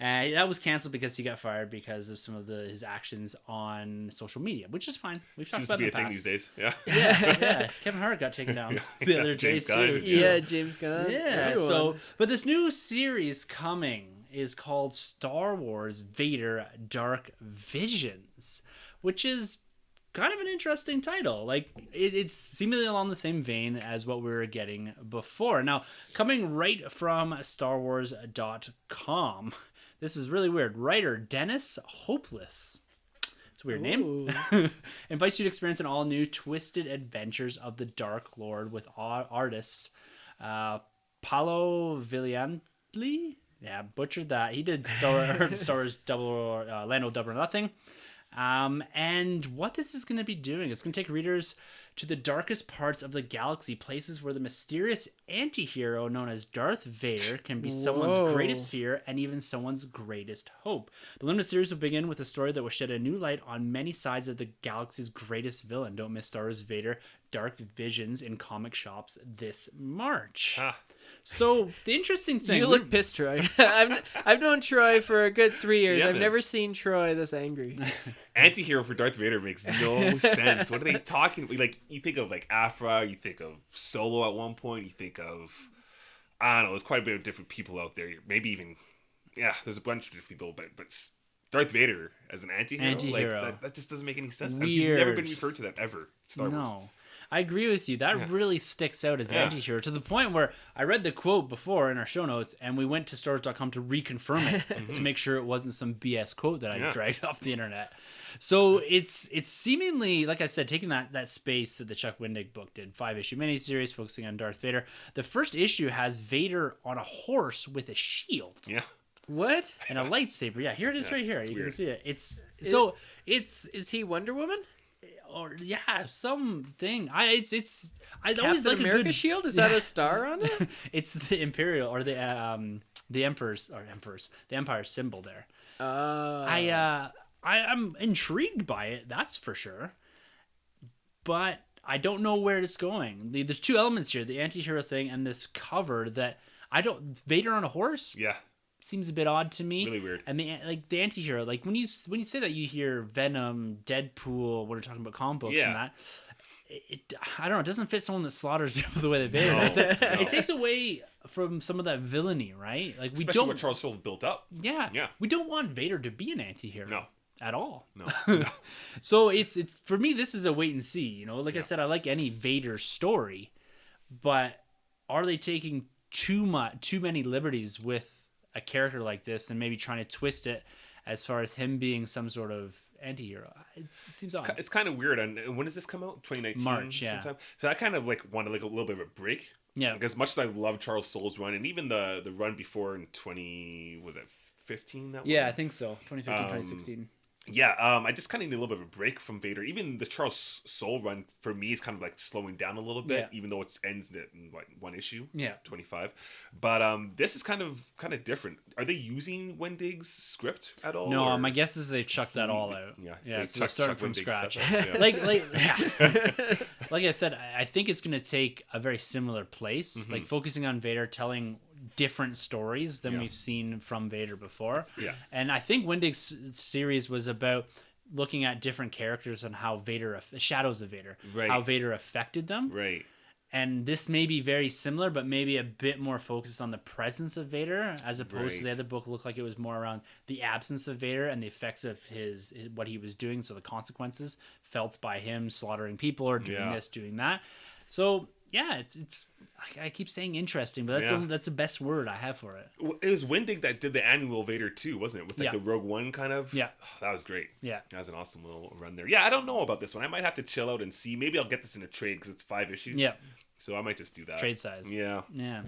And that was canceled because he got fired because of some of his actions on social media, which is fine. We've talked Seems to about be it a in the thing these past. days. Yeah. Yeah. Kevin Hart got taken down the other day James Gunn, too. Yeah, James Gunn. Yeah. everyone. But this new series coming is called Star Wars Vader Dark Visions, which is kind of an interesting title. Like it's seemingly along the same vein as what we were getting before. Now, coming right from StarWars.com, this is really weird. Writer Dennis Hopeless. It's a weird name. Invites you to experience an all-new twisted adventures of the Dark Lord with artists Paolo Viglianti. Yeah, butchered that. He did Star Wars Lando Double or Nothing. And what this is going to be doing, it's going to take readers to the darkest parts of the galaxy, places where the mysterious anti-hero known as Darth Vader can be someone's Whoa. greatest fear and even someone's greatest hope. The limited series will begin with a story that will shed a new light on many sides of the galaxy's greatest villain. Don't miss Star Wars Vader Dark Visions in comic shops this March. Ah. So the interesting thing, You look pissed, Troy. I've known Troy for a good 3 years. Yeah, I've man. never seen Troy this angry. Anti-hero for Darth Vader makes no sense. What are they talking? Like, you think of like Afra, you think of Solo at one point, you think of, I don't know, there's quite a bit of different people out there. Maybe even, there's a bunch of different people, but Darth Vader as an anti-hero, like, that just doesn't make any sense. He's never been referred to that ever. in Star Wars. No. I agree with you. That really sticks out as Yeah. anti-hero to the point where I read the quote before in our show notes and we went to StarWars.com to reconfirm it to make sure it wasn't some BS quote that I dragged off the internet. So it's seemingly, like I said, taking that space that the Chuck Wendig book did, 5-issue miniseries focusing on Darth Vader. The first issue has Vader on a horse with a shield. Yeah. What? And a lightsaber. Yeah, here it is right here. it's You weird. can see it. It's Is he Wonder Woman? or something. I always Captain like America a good shield? Is that a star on it? It's the Imperial or the Emperor's the Empire symbol there. I'm intrigued by it, that's for sure. But I don't know where it's going. There's two elements here: the anti-hero thing and this cover that Vader on a horse. Yeah. Seems a bit odd to me. Really weird. And the anti-hero, like when you say that, you hear Venom, Deadpool, when we're talking about comic books and that. I don't know. It doesn't fit someone that slaughters people the way that Vader does. It takes away from some of that villainy, right? Like we Especially don't. what Charles Soule built up. Yeah. Yeah. We don't want Vader to be an anti-hero. No. At all. No. So it's for me, this is a wait and see. You know, like I said, I like any Vader story, but are they taking too many liberties with a character like this and maybe trying to twist it as far as him being some sort of anti-hero. It seems It's, odd. it's kind of weird. And when does this come out? 2019? March, yeah. Sometime? So I kind of like wanted like a little bit of a break. Yeah. Like as much as I love Charles Soule's run, and even the run before in 2015 that Yeah, one? I think so. 2015, 2016. Yeah, I just kind of need a little bit of a break from Vader. Even the Charles Soule run for me is kind of like slowing down a little bit, Yeah. even though it ends in what, one issue, Yeah. 25. But this is kind of different. Are they using Wendig's script at all? No, or- my guess is they've chucked that all out. Yeah, Yeah. they So they're chuck starting from Wendig scratch. stuff out, yeah. Like I said, I think it's going to take a very similar place, like focusing on Vader, telling different stories than Yeah. we've seen from Vader before. Yeah. And I think Wendig's series was about looking at different characters and how Vader, shadows of Vader, Right. how Vader affected them. Right. And this may be very similar, but maybe a bit more focused on the presence of Vader, as opposed to the Right. other book looked like it was more around the absence of Vader and the effects of his what he was doing, so the consequences felt by him slaughtering people or doing Yeah. this, doing that. So yeah, it's I keep saying interesting, but Yeah. that's the best word I have for it. It was Wendig that did the annual Vader too, wasn't it? With like Yeah. the Rogue One kind of. Yeah. Oh, that was great. Yeah. That was an awesome little run there. Yeah, I don't know about this one. I might have to chill out and see. Maybe I'll get this in a trade because it's 5 issues. Yeah. So I might just do that. Trade size. Yeah. Yeah.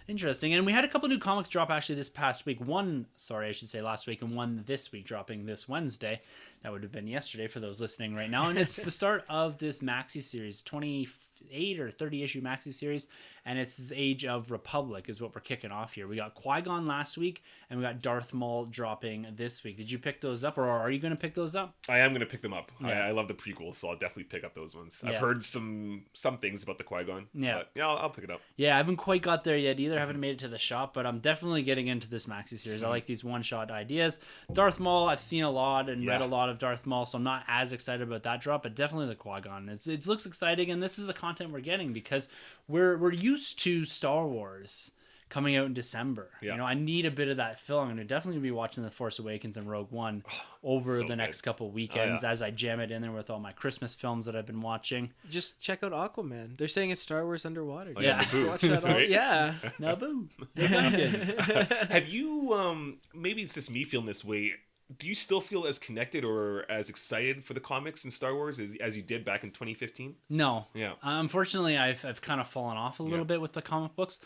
Interesting. And we had a couple new comics drop actually this past week. One, sorry, I should say last week, and one this week dropping this Wednesday. That would have been yesterday for those listening right now. And it's the start of this maxi series, 28 or 30 issue maxi series. And it's this Age of Republic is what we're kicking off here. We got Qui-Gon last week, and we got Darth Maul dropping this week. Did you pick those up, or are you going to pick those up? I am going to pick them up. Yeah. I love the prequels, so I'll definitely pick up those ones. Yeah. I've heard some things about the Qui-Gon. Yeah. But yeah, I'll pick it up. Yeah, I haven't quite got there yet either. I haven't made it to the shop, but I'm definitely getting into this maxi series. I like these one-shot ideas. Darth Maul, I've seen a lot and read a lot of Darth Maul, so I'm not as excited about that drop, but definitely the Qui-Gon. It looks exciting, and this is the content we're getting because we're used to Star Wars coming out in December. Yeah. You know, I need a bit of that fill. I'm going to definitely be watching The Force Awakens and Rogue One over so the next good. couple weekends yeah. as I jam it in there with all my Christmas films that I've been watching. Just check out Aquaman. They're saying it's Star Wars underwater. Oh, yeah. Just watch that all. Right? Yeah. Naboo. The Gungans. Have you, maybe it's just me feeling this way, do you still feel as connected or as excited for the comics and Star Wars as you did back in 2015? No. Yeah. Unfortunately, I've kind of fallen off a little bit with the comic books.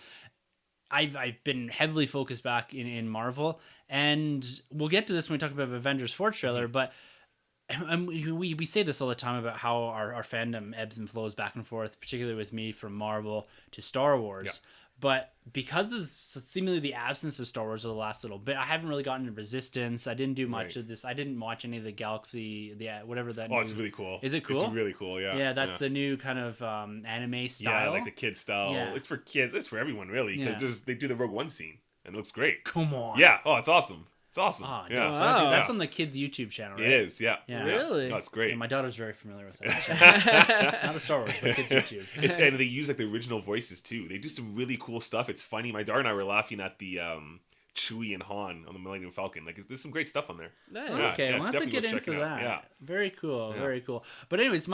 I've been heavily focused back in Marvel, and we'll get to this when we talk about Avengers 4 trailer, but we say this all the time about how our fandom ebbs and flows back and forth, particularly with me from Marvel to Star Wars. Yeah. But because of seemingly the absence of Star Wars over the last little bit, I haven't really gotten into Resistance. I didn't do much of this. I didn't watch any of the Galaxy, whatever that. Oh, it's really cool. Is it cool? It's really cool, yeah. Yeah, that's the new kind of anime style. Yeah, like the kid style. Yeah. It's for kids. It's for everyone, really, because Yeah. they do the Rogue One scene, and it looks great. Come on. Yeah. Oh, it's awesome. It's awesome. Ah, yeah. dope. So Wow. that's on the kids' YouTube channel, right? It is. Yeah. Yeah. Really? No, it's great. Yeah, my daughter's very familiar with that. Not a Star Wars, but kids' YouTube. And they use like the original voices too. They do some really cool stuff. It's funny. My daughter and I were laughing at the Chewie and Han on the Millennium Falcon. Like, there's some great stuff on there. Nice. Yeah, Okay, it's we'll have to definitely get worth into checking out. that. Yeah. Very cool, Yeah. very cool. But anyways,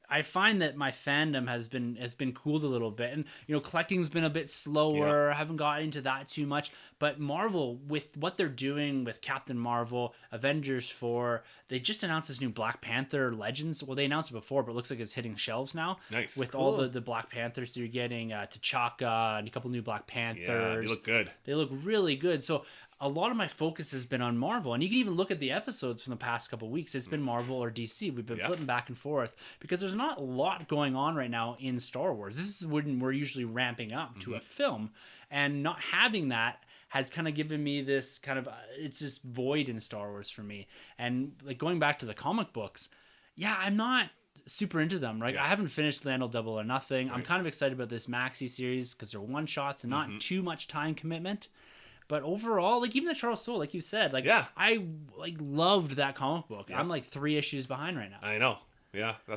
I find that my fandom has been cooled a little bit, and collecting's been a bit slower. I haven't got into that too much. But Marvel, with what they're doing with Captain Marvel, Avengers 4, they just announced this new Black Panther Legends. Well, they announced it before, but it looks like it's hitting shelves now. Nice. With Cool. all the Black Panthers, so you're getting T'Chaka and a couple new Black Panthers. Yeah, they look good. They look really good. So a lot of my focus has been on Marvel, and you can even look at the episodes from the past couple of weeks. It's been Marvel or DC. We've been flipping back and forth because there's not a lot going on right now in Star Wars. This is when we're usually ramping up to a film, and not having that has kind of given me this kind of it's just void in Star Wars for me. And like going back to the comic books, yeah, I'm not super into them, right? Yeah. I haven't finished Land of Double or Nothing. I'm kind of excited about this maxi series because they're one shots and not too much time commitment. But overall, like even the Charles Soule, like you said, like I loved that comic book. Yeah. I'm like 3 issues behind right now. I know. Yeah, I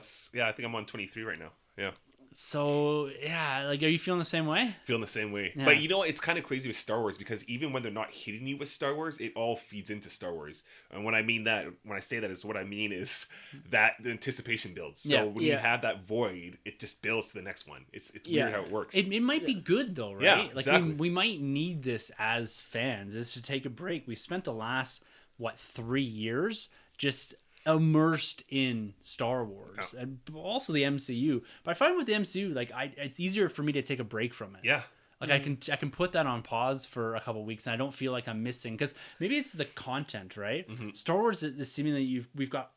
think I'm on 23 right now. Yeah. So yeah, like are you feeling the same way? Feeling the same way. Yeah. But it's kind of crazy with Star Wars because even when they're not hitting you with Star Wars, it all feeds into Star Wars. And when I say that is what I mean is that the anticipation builds. So when you have that void, it just builds to the next one. It's weird how it works. It might be good though, right? Yeah, Like exactly. we might need this as fans, is to take a break. We spent the last 3 years just immersed in Star Wars and also the MCU. But I find with the MCU, like it's easier for me to take a break from it. Yeah. Like I can put that on pause for a couple of weeks and I don't feel like I'm missing, because maybe it's the content, right? Star Wars is seemingly we've got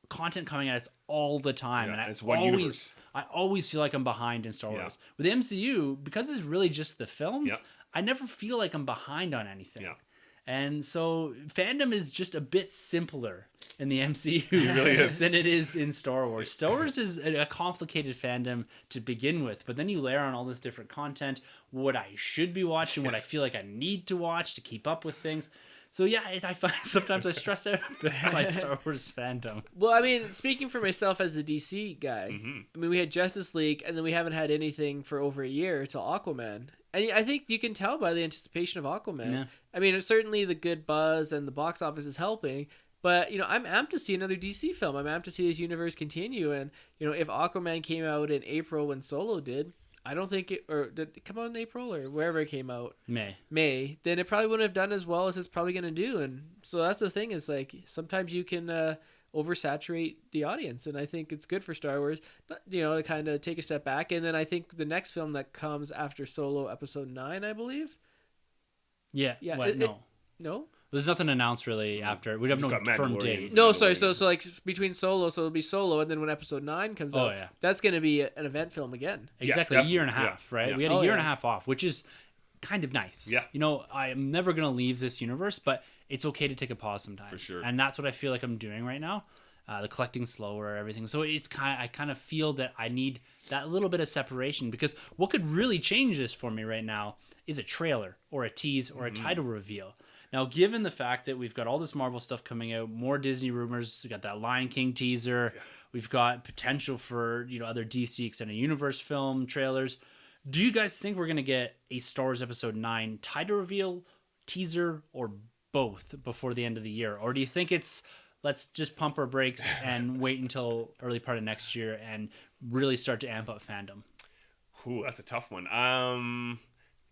content coming at us all the time, and it's one universe. I always feel like I'm behind in Star Wars. With the MCU, because it's really just the films, I never feel like I'm behind on anything. Yeah. And so fandom is just a bit simpler in the MCU really is. than it is in Star Wars. Star Wars is a complicated fandom to begin with, but then you layer on all this different content, what I should be watching, what I feel like I need to watch to keep up with things. So yeah, I find sometimes I stress out a bit by Star Wars fandom. Well, I mean, speaking for myself as a DC guy, I mean, we had Justice League, and then we haven't had anything for over a year till Aquaman. And I think you can tell by the anticipation of Aquaman. Yeah. I mean, certainly the good buzz and the box office is helping, but, you know, I'm amped to see another DC film. I'm amped to see this universe continue. And, you know, if Aquaman came out in April when Solo did, I don't think it, or did it come out in April or wherever it came out? May. Then it probably wouldn't have done as well as it's probably going to do. And so that's the thing, is like, sometimes you can oversaturate the audience. And I think it's good for Star Wars, but, you know, to kind of take a step back. And then I think the next film that comes after Solo, episode 9, I believe. Yeah. Yeah. No. No? There's nothing announced really after. We have no Just got firm Mandalorian. date. No, sorry. So like between Solo, so it'll be Solo, and then when episode 9 comes out, yeah. that's going to be an event film again. Exactly, a year and a half, right? Yeah. We had a year and a half off, which is kind of nice. Yeah. You know, I'm never going to leave this universe, but it's okay to take a pause sometimes. For sure. And that's what I feel like I'm doing right now. The collecting slower, everything. So I kind of feel that I need that little bit of separation, because what could really change this for me right now is a trailer or a tease or a title reveal. Now, given the fact that we've got all this Marvel stuff coming out, more Disney rumors, we got that Lion King teaser, we've got potential for, you know, other DC Extended Universe film trailers. Do you guys think we're going to get a Star Wars Episode 9 title reveal, teaser, or both before the end of the year? Or do you think it's, let's just pump our brakes and wait until early part of next year and really start to amp up fandom? Ooh, that's a tough one.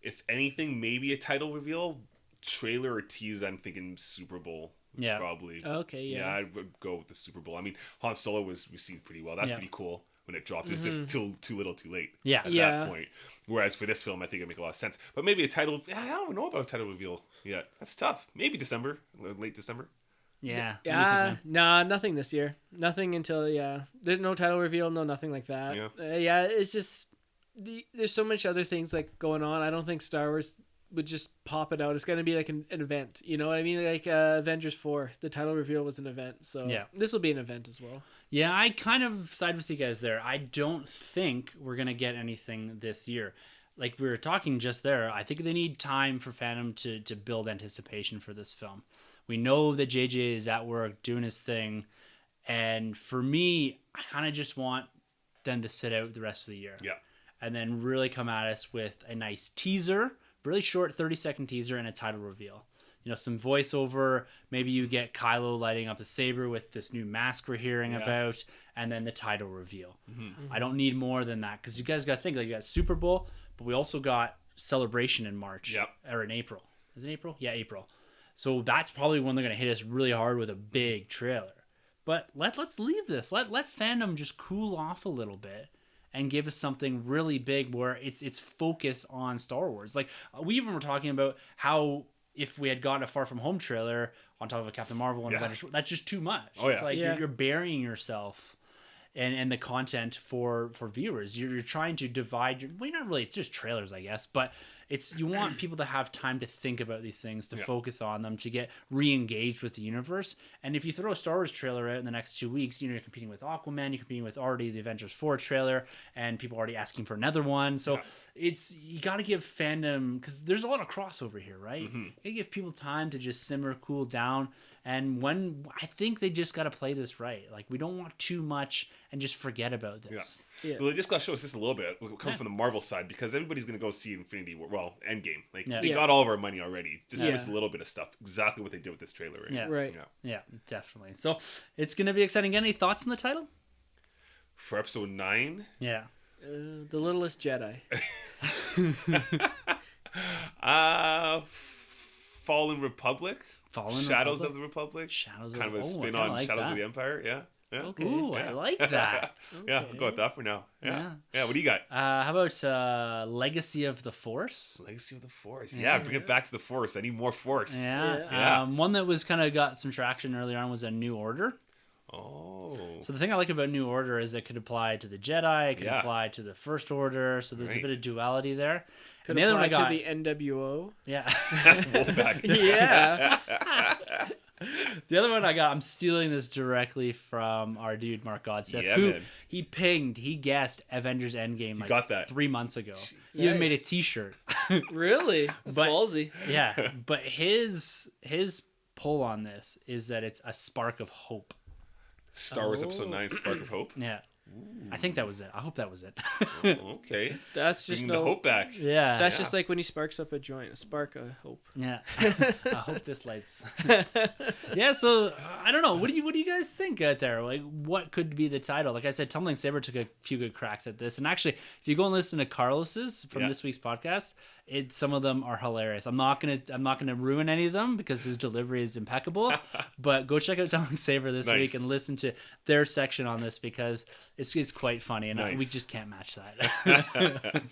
If anything, maybe a title reveal. Trailer or tease, I'm thinking Super Bowl. Yeah. Probably. Okay, yeah. I would go with the Super Bowl. I mean, Han Solo was received pretty well. That's pretty cool when it dropped. It's just too little too late at that point. Whereas for this film, I think it would make a lot of sense. But maybe a title, I don't know about a title reveal yet. That's tough. Maybe December, late December. Yeah. Yeah, nah, nothing this year. Nothing until, there's no title reveal, no nothing like that. Yeah. It's just, there's so much other things like going on. I don't think Star Wars would just pop it out. It's going to be like an event. You know what I mean? Like Avengers 4, the title reveal was an event. So this will be an event as well. Yeah, I kind of side with you guys there. I don't think we're going to get anything this year. Like we were talking just there, I think they need time for fandom to build anticipation for this film. We know that JJ is at work doing his thing. And for me, I kind of just want them to sit out the rest of the year. Yeah. And then really come at us with a nice teaser, really short 30-second teaser, and a title reveal. You know, some voiceover. Maybe you get Kylo lighting up the saber with this new mask we're hearing about, and then the title reveal. I don't need more than that, because you guys got to think, like, you got Super Bowl, but we also got Celebration in March or in April. Is it April? Yeah, April. So that's probably when they're going to hit us really hard with a big trailer. But let's leave this. Let fandom just cool off a little bit and give us something really big where it's focus on Star Wars. Like, we even were talking about how if we had gotten a Far From Home trailer on top of a Captain Marvel and Avengers, that's just too much. It's like you're burying yourself and the content for viewers. You're trying to divide not really, it's just trailers, I guess, but you want people to have time to think about these things, to focus on them, to get re-engaged with the universe. And if you throw a Star Wars trailer out in the next 2 weeks, you're competing with Aquaman, you're competing with already the Avengers 4 trailer, and people are already asking for another one. So you got to give fandom, because there's a lot of crossover here, right? You got to give people time to just simmer, cool down. And I think they just got to play this right. Like, we don't want too much and just forget about this. Well, they just got to show us just a little bit. We'll come from the Marvel side, because everybody's going to go see Infinity War. Well, Endgame. Like, we got all of our money already. Just give us a little bit of stuff. Exactly what they did with this trailer. Right? Yeah, definitely. So it's going to be exciting. Any thoughts on the title? For episode 9? Yeah. The Littlest Jedi. Fallen Republic? Fallen Shadows Republic? of the Republic. Shadows Kind of a I spin kinda on like Shadows that. of the Empire. Yeah. Yeah. Okay. Ooh, Yeah. I like that. Yeah, we'll go with that for now. Yeah. Yeah. What do you got? How about Legacy of the Force? Legacy of the Force. Yeah, bring it back to the Force. I need more Force. Yeah. Yeah. One that was kind of got some traction earlier on was a New Order. Oh. So the thing I like about New Order is it could apply to the Jedi, it could Yeah. apply to the First Order, so there's a Right. bit of duality there. Could And the other one apply I to got, the NWO. yeah. Wolfpack. Yeah. The other one I got, I'm stealing this directly from our dude Mark Godseff, Yeah, who man. he guessed Avengers Endgame like got that. 3 months ago. He even made a Nice. T-shirt. Really? That's But- ballsy. Yeah, but his pull on this is that it's a spark of hope. Star Wars Oh. Episode 9, Spark of Hope. Yeah, I think that was it. I hope that was it. Okay. That's just Bringing the hope back. Yeah, That's Yeah. just like when he sparks up a joint, a spark of hope. yeah. I hope this lights. Yeah, so I don't know. What do you guys think out there? Like, what could be the title? Like I said, Tumbling Saber took a few good cracks at this, and actually, if you go and listen to Carlos's from Yeah. this week's podcast, some of them are hilarious. I'm not gonna ruin any of them because his delivery is impeccable. But go check out Tumbling Saber this Nice. week and listen to their section on this because it's quite funny, and Nice. we just can't match that.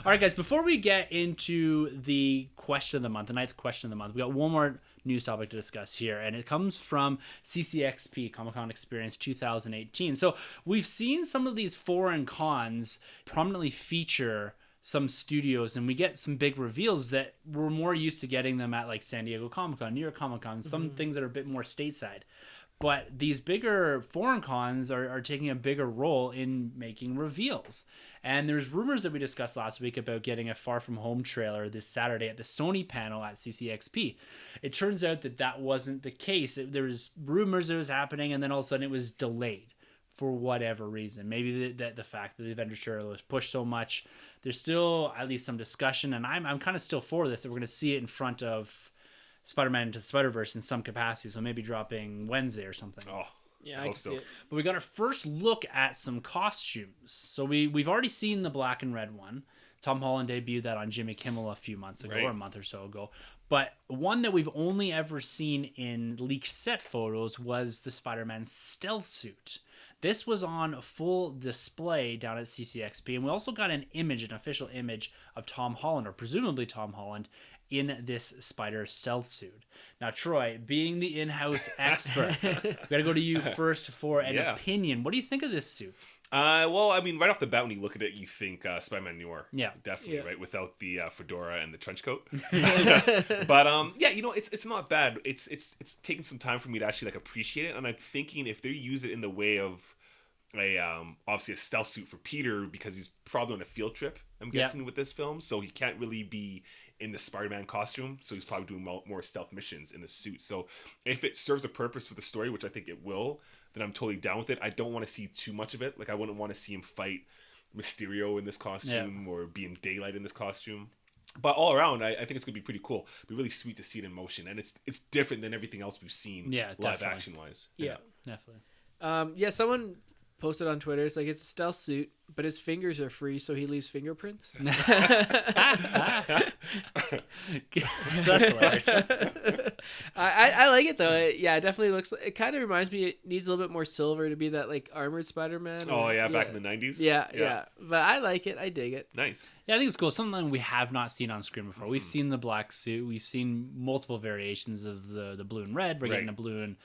All right, guys. Before we get into the question of the month, the ninth question of the month, we got one more news topic to discuss here, and it comes from CCXP, Comic-Con Experience 2018. So we've seen some of these foreign cons prominently feature some studios, and we get some big reveals that we're more used to getting them at like San Diego Comic-Con, New York Comic-Con, some things that are a bit more stateside. But these bigger foreign cons are taking a bigger role in making reveals. And there's rumors that we discussed last week about getting a Far From Home trailer this Saturday at the Sony panel at CCXP. It turns out that wasn't the case. There was rumors it was happening, and then all of a sudden it was delayed for whatever reason. Maybe the fact that the Avengers trailer was pushed so much. There's still at least some discussion, and I'm kind of still for this, that we're going to see it in front of Spider-Man Into the Spider-Verse in some capacity, so maybe dropping Wednesday or something. Oh. Yeah, I hope can so. see it. But we got our first look at some costumes. So we've already seen the black and red one. Tom Holland debuted that on Jimmy Kimmel a few months ago, Right. or a month or so ago. But one that we've only ever seen in leaked set photos was the Spider-Man stealth suit. This was on full display down at CCXP, and we also got an official image of Tom Holland, or presumably Tom Holland, in this spider stealth suit. Now, Troy, being the in-house expert, we got to go to you first for an Yeah. opinion. What do you think of this suit? Well, I mean, right off the bat, when you look at it, you think Spider-Man Noir. Yeah. Definitely, Yeah. right? Without the fedora and the trench coat. But yeah, it's not bad. It's taken some time for me to actually like appreciate it, and I'm thinking if they use it in the way of obviously a stealth suit for Peter, because he's probably on a field trip, I'm guessing, with this film, so he can't really be in the Spider-Man costume, so he's probably doing more stealth missions in the suit. So if it serves a purpose for the story, which I think it will, then I'm totally down with it. I don't want to see too much of it. Like, I wouldn't want to see him fight Mysterio in this costume or be in daylight in this costume. But all around, I think it's gonna be pretty cool. It'd be really sweet to see it in motion, and it's different than everything else we've seen, live definitely. action wise. Yeah. Definitely. Yeah, someone posted on Twitter, it's like it's a stealth suit, but his fingers are free, so he leaves fingerprints. That's hilarious. I like it though. Yeah, it definitely looks. It kind of reminds me. It needs a little bit more silver to be that like armored Spider-Man. Oh yeah, back in the 90s. Yeah. But I like it. I dig it. Nice. Yeah, I think it's cool. Something we have not seen on screen before. We've seen the black suit. We've seen multiple variations of the blue and red. We're getting Right. a blue and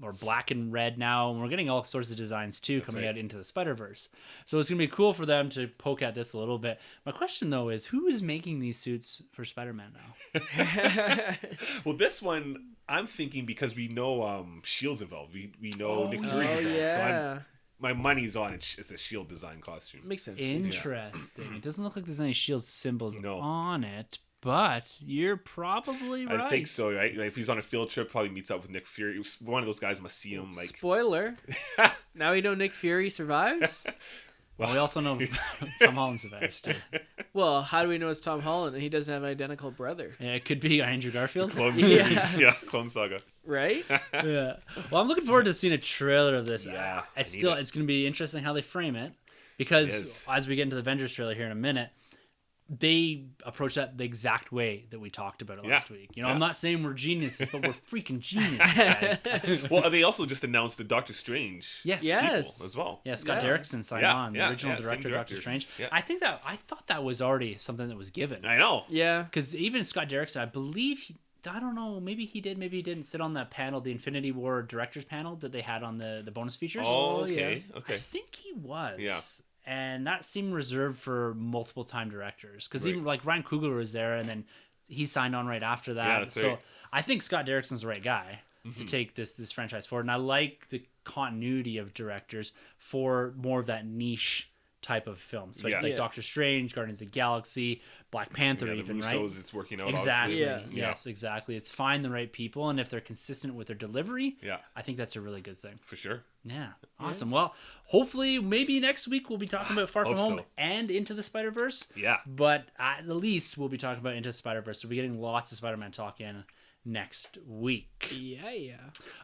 or black and red now, and we're getting all sorts of designs too coming right. out into the Spider-Verse. So it's gonna be cool for them to poke at this a little bit. My question though is, who is making these suits for Spider-Man now? Well, this one I'm thinking because we know Shield's involved. We know Nick Fury's Oh involved. So yeah, my money's on it. It's a Shield design costume. makes sense. Interesting. It doesn't look like there's any shield symbols No. on it, but you're probably right. I think so, right? Like, if he's on a field trip, probably meets up with Nick Fury. One of those guys must see him. Like, Spoiler. Now we know Nick Fury survives. Well, we also know Tom Holland survives too. Well, how do we know it's Tom Holland and he doesn't have an identical brother? Yeah, it could be Andrew Garfield. Clone Yeah. series, yeah, Clone Saga. Right? Yeah. Well, I'm looking forward to seeing a trailer of this. Yeah, It's I need still it. it's going to be interesting how they frame it, It because is. as we get into the Avengers trailer here in a minute, they approach that the exact way that we talked about it last week. You know, Yeah. I'm not saying we're geniuses, but we're freaking geniuses, guys. Well, they also just announced the Doctor Strange Yes. sequel as well. Yeah, Scott Yeah. Derrickson signed Yeah, on, the yeah, original yeah, same director of Doctor director. Strange. Yeah. I thought that was already something that was given. I know. Yeah. Because even Scott Derrickson, I believe, I don't know, maybe he did, maybe he didn't sit on that panel, the Infinity War directors panel that they had on the bonus features. Oh, yeah. okay. I Okay. think he was. Yeah. And that seemed reserved for multiple time directors. Because Right. even like Ryan Coogler was there, and then he signed on right after that. Yeah, that's so right. I think Scott Derrickson's the right guy to take this franchise forward. And I like the continuity of directors for more of that niche type of film. So Yeah. like Yeah. Doctor Strange, Guardians of the Galaxy, Black Panther, Yeah, the even, Russos, right? it's working out. Exactly. Obviously. Yeah. Yes, exactly. It's find the right people, and if they're consistent with their delivery, Yeah, I think that's a really good thing. for sure. Yeah, awesome. Well, hopefully, maybe next week we'll be talking about Far From Hope Home so. and Into the Spider-Verse. Yeah. But at the least, we'll be talking about Into the Spider-Verse. So we'll be getting lots of Spider-Man talk in next week. Yeah.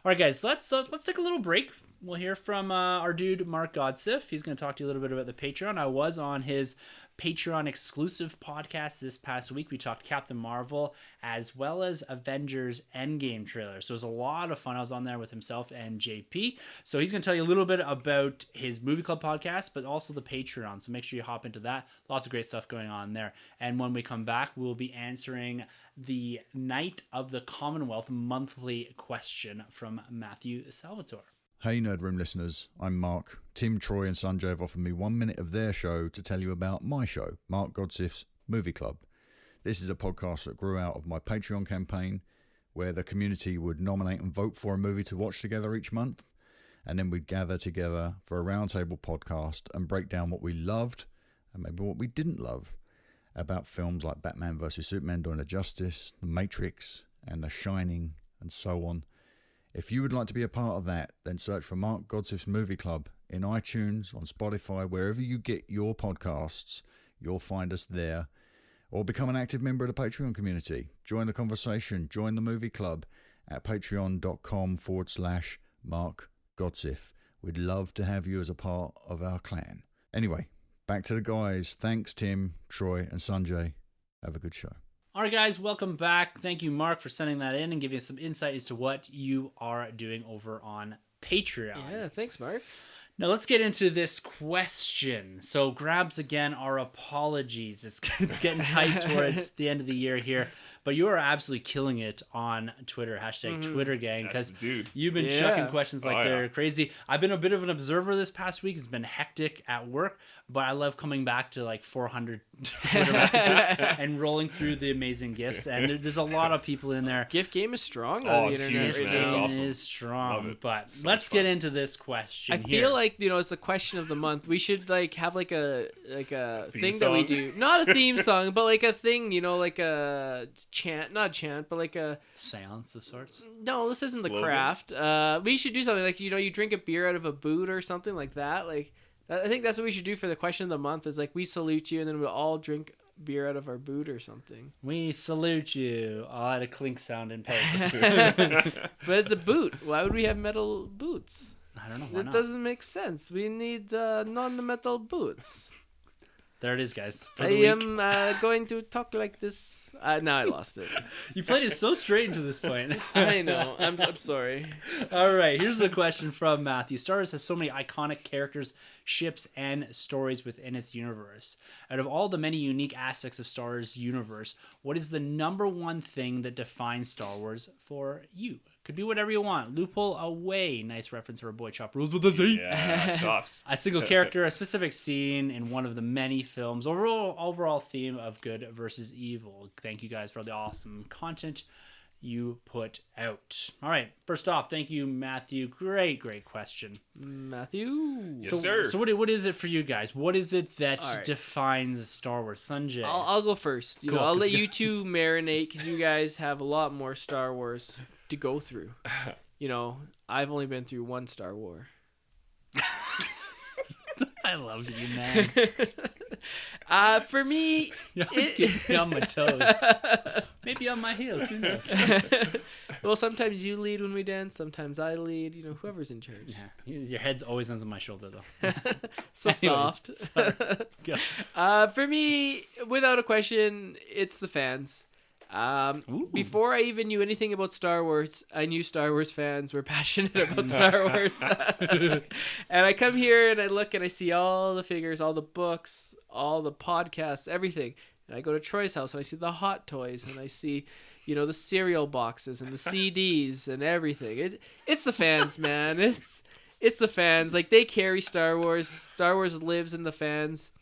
All right, guys, let's take a little break. We'll hear from our dude Mark Godsif. He's going to talk to you a little bit about the Patreon. I was on his Patreon exclusive podcast this past week. We talked Captain Marvel as well as Avengers Endgame trailer. So it was a lot of fun. I was on there with himself and JP. So he's going to tell you a little bit about his Movie Club podcast, but also the Patreon. So make sure you hop into that. Lots of great stuff going on there. And when we come back, we'll be answering the Night of the Commonwealth monthly question from Matthew Salvatore. Hey Nerd Room listeners, I'm Mark. Tim, Troy and Sunjay have offered me 1 minute of their show to tell you about my show, Mark Godsif's Movie Club. This is a podcast that grew out of my Patreon campaign where the community would nominate and vote for a movie to watch together each month, and then we'd gather together for a roundtable podcast and break down what we loved and maybe what we didn't love about films like Batman vs Superman: Dawn of Justice, The Matrix and The Shining and so on. If you would like to be a part of that, then search for Mark Godsif's Movie Club in iTunes, on Spotify, wherever you get your podcasts. You'll find us there. Or become an active member of the Patreon community. Join the conversation. Join the movie club at patreon.com/Mark Godsif. We'd love to have you as a part of our clan. Anyway, back to the guys. Thanks, Tim, Troy, and Sunjay. Have a good show. All right, guys, welcome back. Thank you, Mark, for sending that in and giving us some insight as to what you are doing over on Patreon. Yeah. Thanks, Mark. Now, let's get into this question. So, Grabs, again, our apologies. It's getting tight towards the end of the year here, but you are absolutely killing it on Twitter, hashtag Twitter gang, That's because the dude. you've been Yeah. chucking questions like Oh, yeah. they're crazy. I've been a bit of an observer this past week. It's been hectic at work, but I love coming back to like 400 Twitter messages and rolling through the amazing gifts. And there's a lot of people in there. Gift game is strong Oh, on the it's internet huge, right man. now. It's Game awesome. is strong, Love it. but So let's much get fun. into this question. I here. feel like, it's the question of the month. We should like have like a Theme thing that we song? do. Not a theme song, but like a thing, like a chant, not chant, but like a seance of sorts. no, this isn't the Slogan? craft. We should do something like you drink a beer out of a boot or something like that. Like I think that's what we should do for the question of the month is like we salute you and then we'll all drink beer out of our boot or something. We salute you. I'll add a clink sound in post. But it's a boot. Why would we have metal boots? I don't know why It not. doesn't make sense. We need non-metal boots. There it is, guys. For I the week. am going to talk like this. Now I lost it. You played it so straight into this point. I know. I'm sorry. All right, here's the question from Matthew. Star Wars has so many iconic characters, ships, and stories within its universe. Out of all the many unique aspects of Star Wars' universe, what is the number one thing that defines Star Wars for you? Could be whatever you want. Loophole away. Nice reference for a boy chop rules with a Z. Yeah, tops. A single character, a specific scene in one of the many films, overall theme of good versus evil. Thank you guys for the awesome content you put out. All right, first off, thank you, Matthew. Great question. Matthew. Yes, sir. So what is it for you guys? What is it that All right. defines Star Wars? Sunjay. I'll go first. Cool, I'll 'cause let you- you two marinate because you guys have a lot more Star Wars to go through. I've only been through one Star War. I love you, man. For me, You always keep me on my toes. Maybe on my heels. Who knows? well, sometimes you lead when we dance. Sometimes I lead. You know, whoever's in charge. Yeah, your head's always on my shoulder though. So Anyways, soft. sorry. Go. For me, without a question, it's the fans. Ooh. Before I even knew anything about Star Wars, I knew Star Wars fans were passionate about Star Wars. And I come here and I look and I see all the figures, all the books, all the podcasts, everything. And I go to Troy's house and I see the hot toys and I see, you know, the cereal boxes and the CDs and everything. It's the fans, man. It's the fans. Like, they carry Star Wars. Star Wars lives in the fans.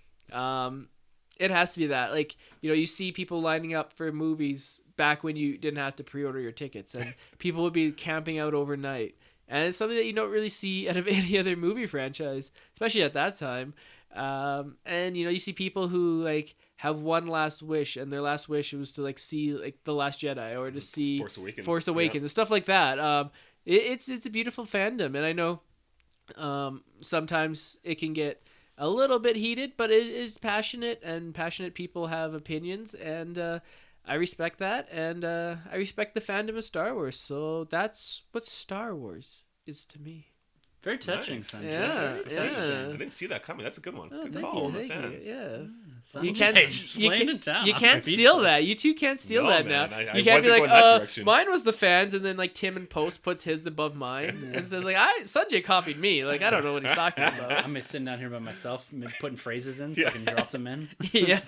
It has to be that. Like, you know, you see people lining up for movies back when you didn't have to pre-order your tickets, and people would be camping out overnight. And it's something that you don't really see out of any other movie franchise, especially at that time. And, you know, you see people who, like, have one last wish, and their last wish was to, like, see, like, The Last Jedi, or to see Force Awakens and stuff like that. It's a beautiful fandom, and I know sometimes it can get a little bit heated, but it is passionate, and passionate people have opinions, and I respect that, and I respect the fandom of Star Wars. So that's what Star Wars is to me. Very touching, Nice. Sanjay. Yeah, I didn't see that coming. That's a good one. Oh, Good thank call you, on the thank fans. you. Yeah. Sanjay, You can't, just you laying can't, it down. you I'm can't steal speechless. that. You two can't steal No, that man, now. I You can't be wasn't like, going that direction. mine was the fans, and then like Tim in post puts his above mine and says like, Sunjay copied me. Like, I don't know what he's talking about. I'm sitting down here by myself, putting phrases in so I can drop them in. Yeah.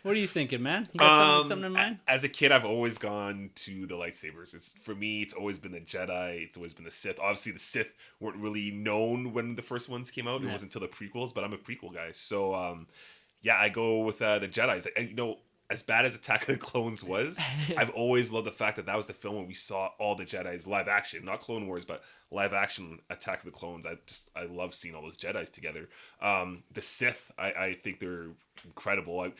What are you thinking, man? You got something in mind? As a kid, I've always gone to the lightsabers. For me, it's always been the Jedi. It's always been the Sith. Obviously, the Sith weren't really known when the first ones came out. It wasn't until the prequels, but I'm a prequel guy. So, yeah, I go with the Jedis. And, you know, as bad as Attack of the Clones was, I've always loved the fact that was the film where we saw all the Jedis live action, not Clone Wars, but live action Attack of the Clones. I love seeing all those Jedis together. The Sith, I think they're incredible.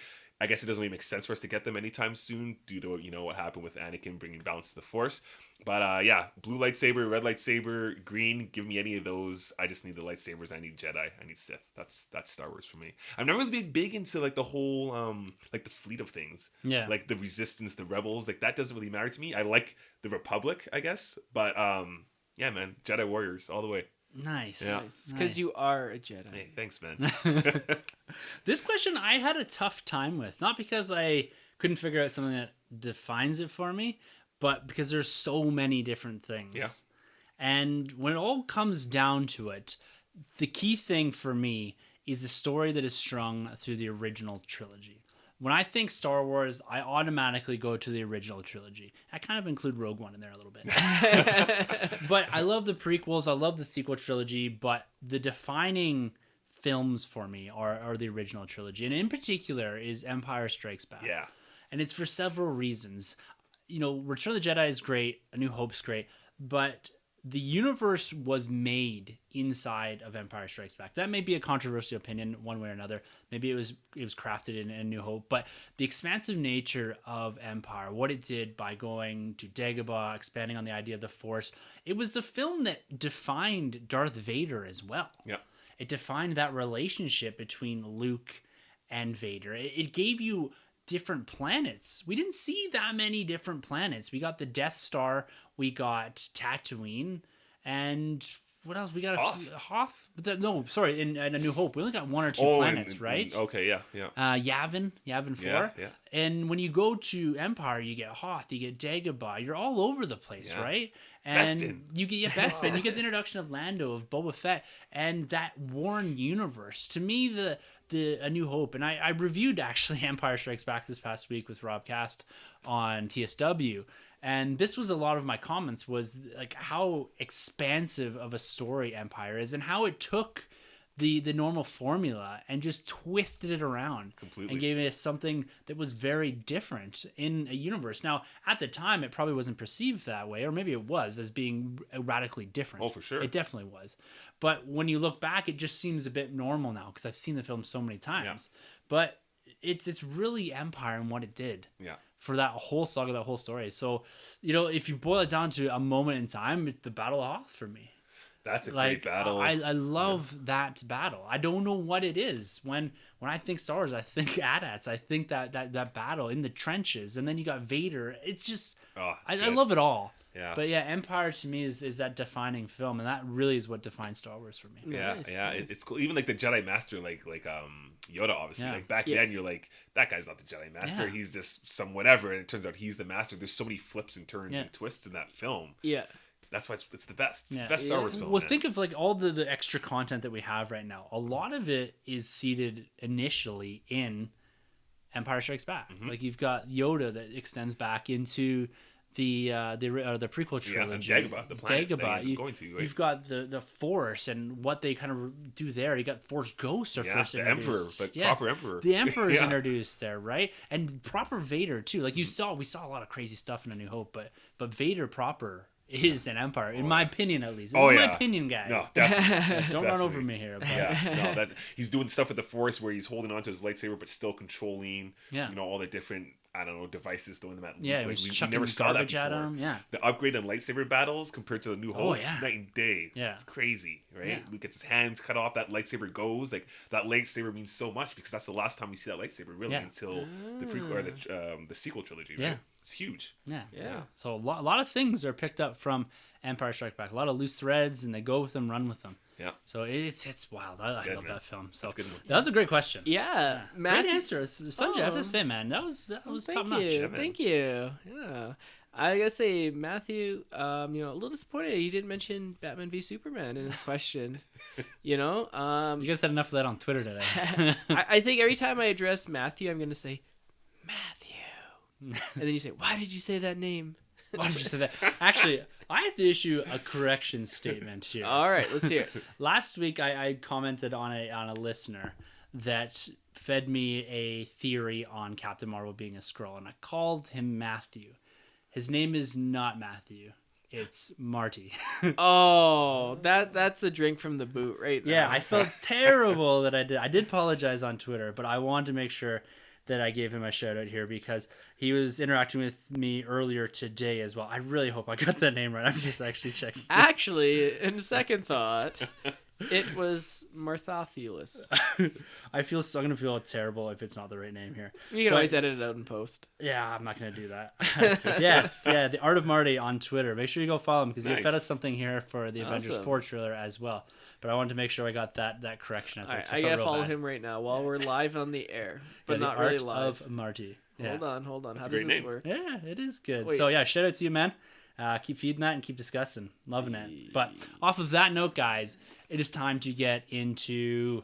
I guess it doesn't really make sense for us to get them anytime soon due to, you know, what happened with Anakin bringing balance to the Force. But yeah, blue lightsaber, red lightsaber, green, give me any of those. I just need the lightsabers. I need Jedi. I need Sith. That's Star Wars for me. I've never really been big into like the whole like the fleet of things. Yeah. Like the Resistance, the Rebels, like that doesn't really matter to me. I like the Republic, I guess. But yeah, man, Jedi Warriors all the way. Nice. Yeah. It's because you are a Jedi. Hey, thanks, man. This question I had a tough time with, not because I couldn't figure out something that defines it for me, but because there's so many different things. Yeah. And when it all comes down to it, the key thing for me is a story that is strung through the original trilogy. When I think Star Wars, I automatically go to the original trilogy. I kind of include Rogue One in there a little bit. But I love the prequels. I love the sequel trilogy. But the defining films for me are the original trilogy. And in particular is Empire Strikes Back. Yeah. And it's for several reasons. You know, Return of the Jedi is great. A New Hope's great. But the universe was made inside of Empire Strikes Back. That may be a controversial opinion one way or another. Maybe it was crafted in A New Hope. But the expansive nature of Empire, what it did by going to Dagobah, expanding on the idea of the Force, it was the film that defined Darth Vader as well. Yeah. It defined that relationship between Luke and Vader. It gave you different planets. We didn't see that many different planets. We got the Death Star, we got Tatooine, and what else? We got Hoth. No, sorry, in A New Hope, we only got one or two planets, right? Okay, yeah. Yavin 4. Yeah. And when you go to Empire, you get Hoth, you get Dagobah. You're all over the place, right? And Bespin. you get Bespin. You get the introduction of Lando, of Boba Fett, and that Warren universe. To me, the A New Hope, and I reviewed actually Empire Strikes Back this past week with Rob Cast on TSW. And this was a lot of my comments, was like how expansive of a story Empire is, and how it took the normal formula and just twisted it around Completely. and gave us something that was very different in a universe. Now, at the time, it probably wasn't perceived that way, or maybe it was, as being radically different. Oh, for sure. It definitely was. But when you look back, it just seems a bit normal now, because I've seen the film so many times. Yeah. But it's really Empire and what it did. Yeah. For that whole saga, that whole story. So, you know, if you boil it down to a moment in time, it's the Battle of Hoth for me. That's a Like, great battle. I love that battle. I don't know what it is. When I think Star Wars, I think AT-ATs. I think that battle in the trenches, and then you got Vader. It's just, I love it all. Yeah. But yeah, Empire to me is that defining film, and that really is what defines Star Wars for me. Yeah, Nice, yeah, nice. It's cool. Even like the Jedi Master, like Yoda, obviously. Yeah. Like back then, you're like, that guy's not the Jedi Master. Yeah. He's just some whatever. And it turns out he's the master. There's so many flips and turns and twists in that film. Yeah. That's why it's the best. It's Yeah. the best Star Wars film. Well, man. think of like all the extra content that we have right now. A lot of it is seated initially in Empire Strikes Back. Like you've got Yoda that extends back into the prequel trilogy. and Dagobah, the planet that Dagobah. he's going to, right? You've got the Force and what they kind of do there. You got Force Ghosts are first the introduced. Emperor, proper Emperor. The Emperor is Yeah. introduced there, right? And proper Vader too. Like we saw a lot of crazy stuff in A New Hope, but Vader proper is an Empire, in my opinion at least. This is my opinion, guys. No, definitely. Don't run over me here. But Yeah, no, he's doing stuff with the Force where he's holding onto his lightsaber but still controlling, all the different, I don't know, devices throwing them at Luke. yeah, Like, he's we chucking never saw that garbage before. at him. Yeah. The upgrade in lightsaber battles compared to the New Hope, night and day. Yeah. It's crazy, right? Yeah. Luke gets his hands cut off, that lightsaber goes. Like, that lightsaber means so much because that's the last time we see that lightsaber, really, until the prequel or the sequel trilogy, right? Yeah. It's huge. Yeah. Yeah. So a lot of things are picked up from Empire Strikes Back. A lot of loose threads, and they go with them, run with them. Yeah. So it's wild. I good, love man. that film. So That's a good one. that was a great question. Yeah. Great answer, Sunjay. I have to say, man, that was top Thank notch. you. Yeah, man. Thank you. Yeah. I gotta say, Matthew, a little disappointed he didn't mention Batman v Superman in his question. You guys had enough of that on Twitter today. I think every time I address Matthew, I'm gonna say, Matthew. And then you say, why did you say that name? Why did you say that? Actually, I have to issue a correction statement here. All right, let's hear it. Last week, I commented on a listener that fed me a theory on Captain Marvel being a Skrull, and I called him Matthew. His name is not Matthew. It's Marty. Oh, that's a drink from the boot right now. Yeah, I felt terrible that I did. I did apologize on Twitter, but I wanted to make sure that I gave him a shout out here because he was interacting with me earlier today as well. I really hope I got that name right. I'm just actually checking. Actually, in second thought, it was Marthophilus. I'm gonna feel terrible if it's not the right name here. You can But- always edit it out in post. Yeah, I'm not gonna do that. Yes, yeah, the Art of Marty on Twitter. Make sure you go follow him because he Nice. fed us something here for the Avengers Awesome. 4 trailer as well. But I wanted to make sure I got that correction. All right, I gotta follow him right now while we're live on the air, but not really live. Of Marty. Yeah. Hold on. That's How a does great this name. work? Yeah, it is good. Wait. So yeah, shout out to you, man. Keep feeding that and keep discussing. Loving it. But off of that note, guys, it is time to get into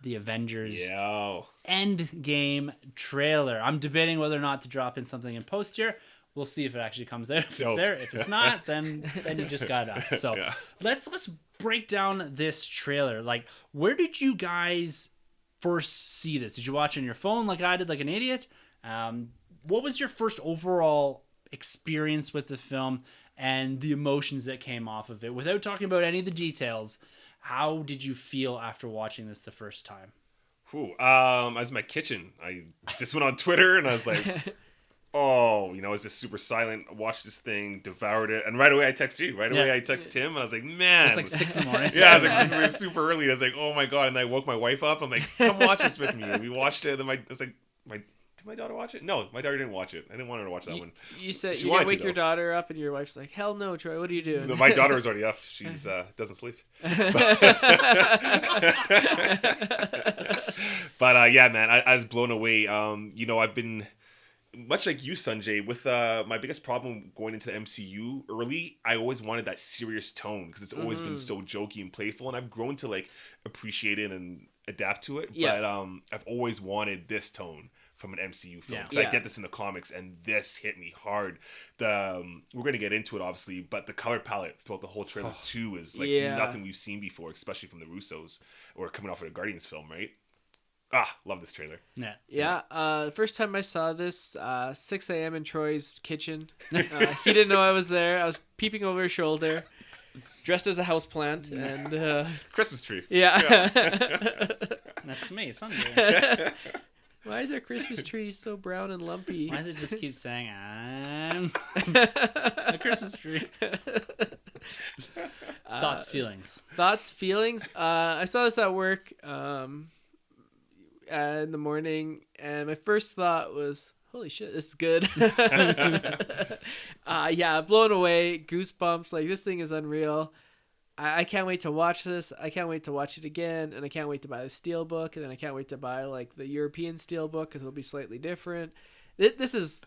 the Avengers Yeah. Endgame trailer. I'm debating whether or not to drop in something in post here. We'll see if it actually comes out. If it's Dope. there, if it's not, then you just got us. So Yeah. let's break down this trailer. Like, where did you guys first see this? Did you watch it on your phone like I did, like an idiot? What was your first overall experience with the film and the emotions that came off of it? Without talking about any of the details, how did you feel after watching this the first time? Whew. I was in my kitchen. I just went on Twitter and I was like, oh, is this super silent? Watched this thing, devoured it. And right away I text you. Right away I text Tim and I was like, man. It was like 6 in the morning. Yeah, I was like super early. I was like, oh my God. And I woke my wife up. I'm like, come watch this with me. And we watched it. And then I was like, did my daughter watch it? No, my daughter didn't watch it. I didn't want her to watch that one. You said She you wanted didn't to, wake your though. daughter up, and your wife's like, "Hell no, Troy. What are you doing?" No, my daughter was already up. She's doesn't sleep. But yeah, man, I was blown away. I've been much like you, Sunjay, with my biggest problem going into the MCU early. I always wanted that serious tone because it's always been so jokey and playful, and I've grown to like appreciate it and adapt to it. Yeah. But I've always wanted this tone from an MCU film Yeah. because I get this in the comics, and this hit me hard. We're gonna get into it obviously, but the color palette throughout the whole trailer too is like nothing we've seen before, especially from the Russos or coming off of a Guardians film, right? Love this trailer. Yeah. Yeah, the first time I saw this, 6 a.m. in Troy's kitchen. He didn't know I was there. I was peeping over his shoulder, dressed as a houseplant, and Christmas tree. yeah. That's me, Sunday. Why is our Christmas tree so brown and lumpy? Why does it just keep saying, I'm a Christmas tree? Thoughts, feelings. Thoughts, feelings. I saw this at work in the morning, and my first thought was, holy shit, this is good. Yeah, blown away, goosebumps. Like, this thing is unreal. I can't wait to watch this. I can't wait to watch it again, and I can't wait to buy the Steelbook, and then I can't wait to buy like the European Steelbook because it'll be slightly different. This is,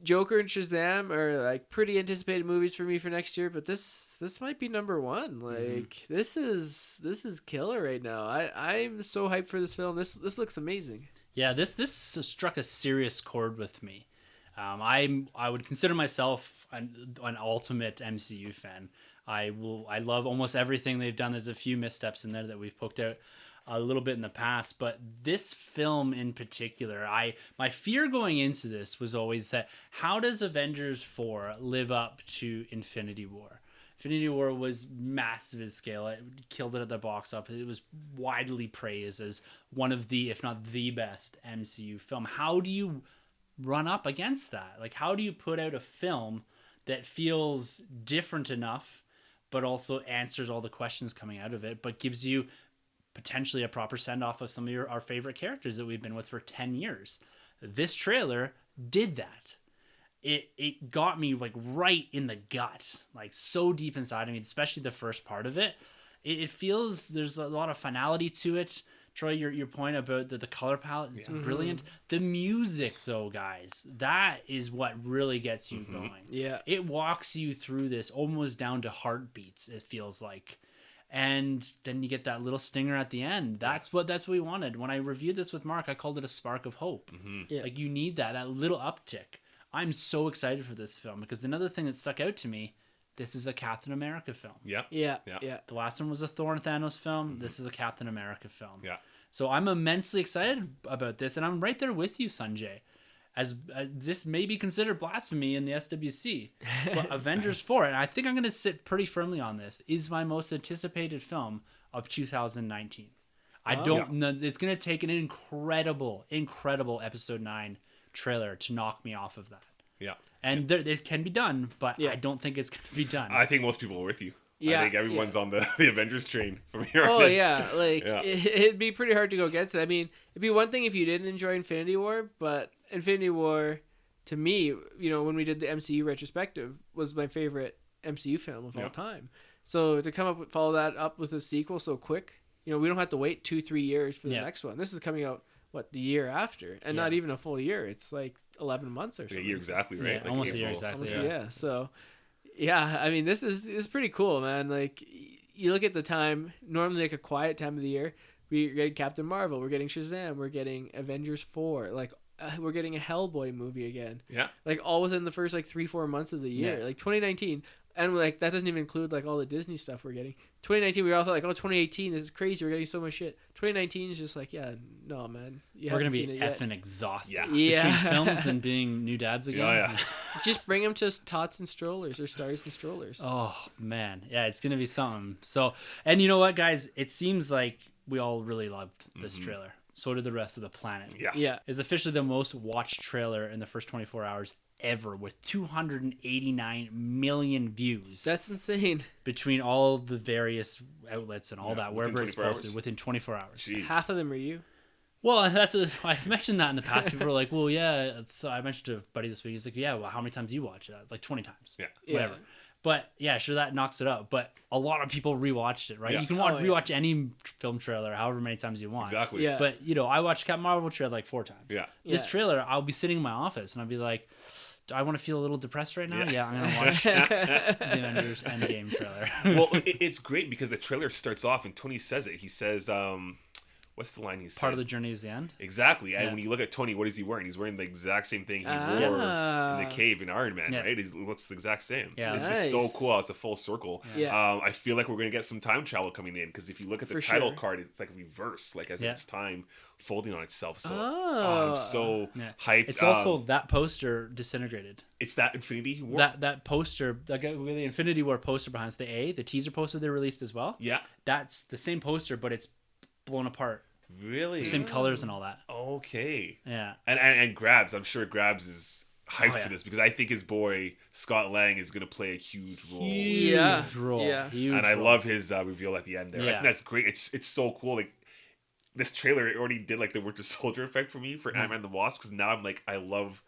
Joker and Shazam are like pretty anticipated movies for me for next year, but this might be number one. Like this is killer right now. I'm so hyped for this film. This looks amazing. Yeah, this struck a serious chord with me. I would consider myself an ultimate MCU fan. I love almost everything they've done. There's a few missteps in there that we've poked out a little bit in the past, but this film in particular, my fear going into this was always that how does Avengers 4 live up to Infinity War? Infinity War was massive in scale. It killed it at the box office. It was widely praised as one of the, if not the best MCU film. How do you run up against that? Like, how do you put out a film that feels different enough, but also answers all the questions coming out of it, but gives you potentially a proper send-off of some of our favorite characters that we've been with for 10 years. This trailer did that. It got me like right in the gut, like so deep inside of me, especially the first part of it. It feels there's a lot of finality to it. Troy, your point about the color palette, it's brilliant. The music, though, guys, that is what really gets you going. Yeah. It walks you through this almost down to heartbeats, it feels like. And then you get that little stinger at the end. That's what we wanted. When I reviewed this with Mark, I called it a spark of hope. Yeah. Like, you need that little uptick. I'm so excited for this film because another thing that stuck out to me, this is a Captain America film. Yeah. Yeah. The last one was a Thor and Thanos film. This is a Captain America film. Yeah. So I'm immensely excited about this, and I'm right there with you, Sunjay. As this may be considered blasphemy in the SWC, but Avengers 4, and I think I'm going to sit pretty firmly on this, is my most anticipated film of 2019. I don't know. It's going to take an incredible Episode 9 trailer to knock me off of that. Yeah. And it can be done, but I don't think it's going to be done. I think most people are with you. Yeah, I think everyone's on the Avengers train from here on Oh in. yeah, like it'd be pretty hard to go against it. I mean, it'd be one thing if you didn't enjoy Infinity War, but Infinity War, to me, when we did the MCU retrospective, was my favorite MCU film of all time. So to follow that up with a sequel so quick, we don't have to wait 2-3 years for the next one. This is coming out the year after, and not even a full year. It's like 11 months or something. A year exactly, right? Yeah, like almost April. a year exactly. Yeah. So. Yeah, I mean, this is pretty cool, man. Like, you look at the time, normally like a quiet time of the year, we're getting Captain Marvel, we're getting Shazam, we're getting Avengers 4, like, we're getting a Hellboy movie again. Yeah. Like, all within the first, 3-4 months of the year. Yeah. Like, 2019, and, like, that doesn't even include, all the Disney stuff we're getting. 2019, we all thought, 2018, this is crazy, we're getting so much shit. 2019 is just no, man. We're going to be effing exhausted. Yeah. Between films and being new dads again. Oh, yeah. Just bring them to Tots and Strollers, or Stars and Strollers. Oh, man. Yeah, it's going to be something. So, and you know what, guys? It seems like we all really loved this trailer. So did the rest of the planet. Yeah. Yeah. It's officially the most watched trailer in the first 24 hours ever, with 289 million views. That's insane. Between all the various outlets and all that, within wherever it's 24 posted, hours? within 24 hours. Jeez. Half of them are you. Well, I mentioned that in the past. People were like, well, yeah. So I mentioned to a buddy this week. He's like, yeah, well, how many times do you watch it? Like 20 times. Yeah. Whatever. Yeah. But yeah, sure, that knocks it up. But a lot of people rewatched it, right? Yeah. You can rewatch any film trailer however many times you want. Exactly. Yeah. But, I watched Captain Marvel trailer like 4 times. Yeah. This Yeah. trailer, I'll be sitting in my office and I'll be like, do I want to feel a little depressed right now? Yeah, I'm going to watch the Avengers Endgame trailer. Well, it's great because the trailer starts off and Tony says it. He says, what's the line he says? Part of the journey is the end. Exactly. And Yeah. when you look at Tony, what is he wearing? He's wearing the exact same thing he wore in the cave in Iron Man, Yeah. right? It looks the exact same. Yeah. This Nice. is so cool. It's a full circle. Yeah. I feel like we're going to get some time travel coming in because if you look at the For title sure. card, it's like reverse, like as Yeah. if it's time folding on itself. So Oh. I'm so Yeah. hyped. It's also that poster disintegrated. it's that Infinity he wore. That poster, the Infinity War poster behind us, the teaser poster they released as well. Yeah. That's the same poster, but it's blown apart. Really? Same colors and all that. Okay. Yeah. And Grabs, I'm sure Grabs is hyped Oh, yeah. for this because I think his boy Scott Lang is going to play a huge role. Huge Yeah. role. Yeah. Huge And I role. love his reveal at the end there. I Yeah. think that's great. It's so cool. Like this trailer, it already did like the Winter Soldier effect for me for Mm-hmm. Ant-Man and the Wasp because now I'm like I love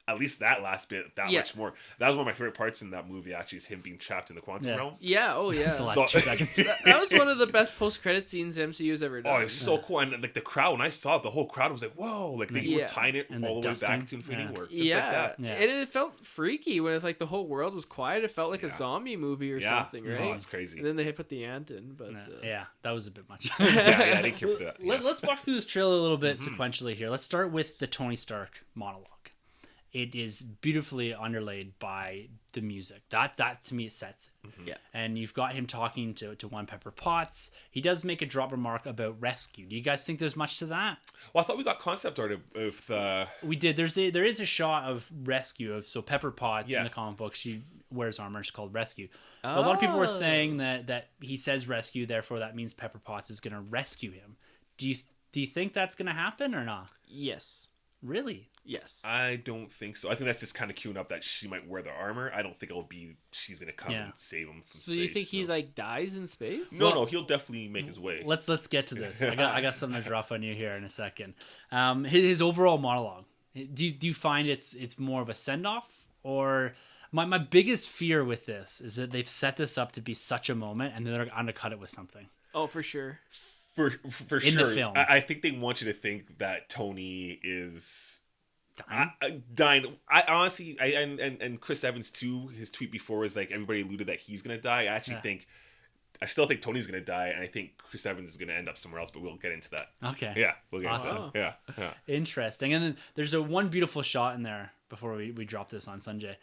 at least that last bit that Yeah. much more. That was one of my favorite parts in that movie. Actually, is him being trapped in the quantum Yeah. realm. Yeah. Oh yeah. The last So- 2 seconds. That was one of the best post-credit scenes MCU's ever Oh, done. it's so cool. And like the crowd, when I saw it, the whole crowd was like, "Whoa!" Like they were Yeah. tying it And the all the way dusting. back to Infinity Yeah. War, just Yeah. like that. Yeah. And it felt freaky when like the whole world was quiet. It felt like a Yeah. zombie movie or Yeah. something, Oh, right? it's crazy. And then they put the ant in, but Yeah, that was a bit much. yeah, I didn't care for that. Let, Yeah. us walk through this trailer a little bit sequentially here. Let's start with the Tony Stark monologue. It is beautifully underlaid by the music. That to me it sets it. Yeah. And you've got him talking to One Pepper Potts. He does make a drop remark about rescue. Do you guys think there's much to that? Well, I thought we got concept art of the. We did. There is a shot of rescue of Pepper Potts Yeah. in the comic book. She wears armor. She's called Rescue. But a lot of people were saying that he says rescue, therefore that means Pepper Potts is going to rescue him. Do you think that's going to happen or not? yes, Really? yes. I don't think so. I think that's just kind of queuing up that she might wear the armor. I don't think it'll be she's gonna come Yeah. and save him from So you space, think he so. like dies in space? No, Well- no, he'll definitely make his way. Let's get to this. I got something to drop on you here in a second. His overall monologue. Do you find it's more of a send off, or my biggest fear with this is that they've set this up to be such a moment and then they're gonna undercut it with something. Oh, for sure. For In the sure. film. I think they want you to think that Tony is Dying? dying. I honestly, and Chris Evans too. His tweet before was like everybody alluded that he's gonna die. I still think Tony's gonna die, and I think Chris Evans is gonna end up somewhere else. But we'll get into that. Okay. Yeah, we'll get Awesome. into that. Yeah. Interesting. And then there's one beautiful shot in there before we drop this on Sunjay.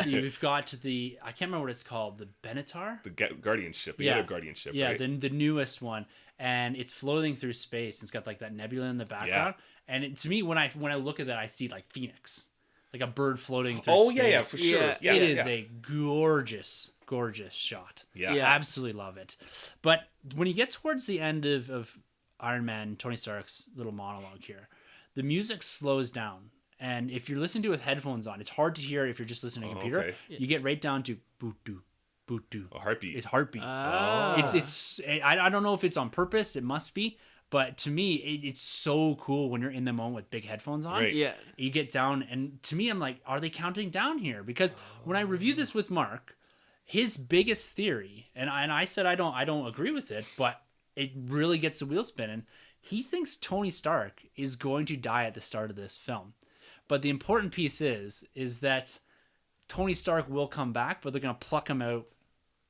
You've got I can't remember what it's called, the Benatar? The guardianship, the Yeah. other guardianship, Yeah, right? the newest one, and it's floating through space. It's got like that nebula in the background, and to me, when I look at that, I see like Phoenix, like a bird floating through Oh space. yeah, for sure. Yeah, Yeah, It yeah, is yeah. a gorgeous shot. Yeah. Yeah. Absolutely love it. But when you get towards the end of Iron Man, Tony Stark's little monologue here, the music slows down. And if you're listening to it with headphones on, it's hard to hear if you're just listening to a computer. okay. You get right down to boot doo, boot doo. A heartbeat. It's heartbeat. Ah. It's I don't know if it's on purpose. It must be. But to me, it's so cool when you're in the moment with big headphones on. Right. Yeah. You get down, and to me, I'm like, are they counting down here? Because when I reviewed this with Mark, his biggest theory, and I said I don't agree with it, but it really gets the wheel spinning. He thinks Tony Stark is going to die at the start of this film. But the important piece is that Tony Stark will come back, but they're going to pluck him out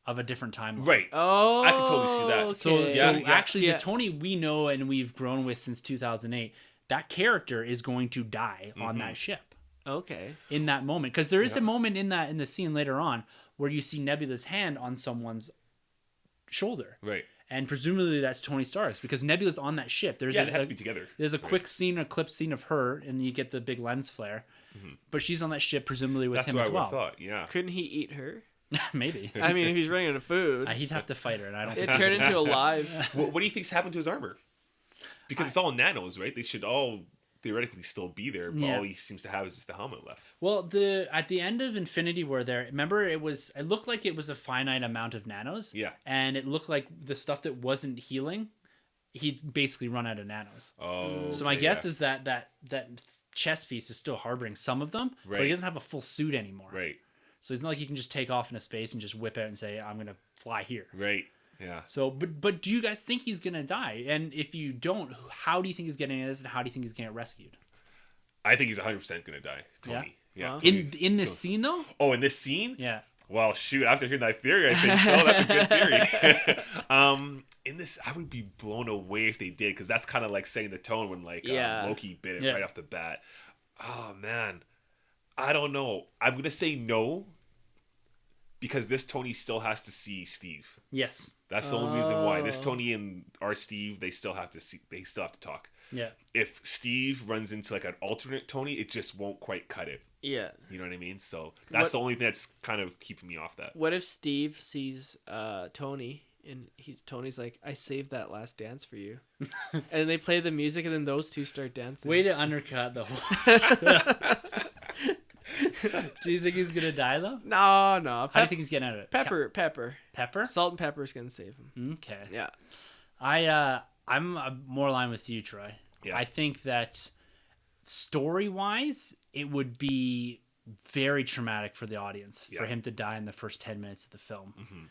of a different timeline. Right. Oh, I can totally see that. So, okay. so Yeah. actually, Yeah. the Tony we know and we've grown with since 2008, that character is going to die on that ship Okay. in that moment. Because there is a moment in the scene later on where you see Nebula's hand on someone's shoulder. Right. And presumably that's Tony Stark's because Nebula's on that ship. There's Yeah, they have to be together. There's a Right. quick scene, a clip scene of her, and you get the big lens flare. But she's on that ship, presumably with That's him what as I would well. have thought. Yeah. Couldn't he eat her? Maybe. I mean, if he's running out of food, He'd have to fight her, and I don't it think turned into a live. What do you think's happened to his armor? Because it's all nanos, right? They should all theoretically still be there, but Yeah. all he seems to have is just the helmet left. Well, at the end of Infinity War, remember it looked like it was a finite amount of nanos. Yeah. And it looked like the stuff that wasn't healing, he'd basically run out of nanos. Oh. So my okay, guess yeah. is that chest piece is still harboring some of them, but he Right. doesn't have a full suit anymore. Right. So it's not like he can just take off into space and just whip out and say, "I'm gonna fly here." Right. Yeah. So, but do you guys think he's gonna die? And if you don't, how do you think he's getting this, and how do you think he's gonna get rescued? I think he's 100% going to die, Tony. Yeah. Wow. Tony. In this scene though? Oh, in this scene? Yeah. Well, shoot, after hearing that theory, I think so. That's a good theory. In this, I would be blown away if they did, because that's kind of like setting the tone when Yeah. Loki bit it Yeah. right off the bat. Oh, man. I don't know. I'm going to say no, because this Tony still has to see Steve. Yes. That's the only reason why. This Oh. Tony and our Steve, they still have to talk. Yeah. If Steve runs into like an alternate Tony, it just won't quite cut it. Yeah. You know what I mean? So that's What- the only thing that's kind of keeping me off that. What if Steve sees Tony and Tony's like, "I saved that last dance for you," and they play the music and then those two start dancing. Way to undercut the whole. Do you think he's gonna die though? No. How do you think he's getting out of it? Pepper. Pepper? Salt and pepper is gonna save him. Okay. Yeah. I'm more aligned with you, Troy. Yeah. I think that story-wise, it would be very traumatic for the audience for him to die in the first 10 minutes of the film.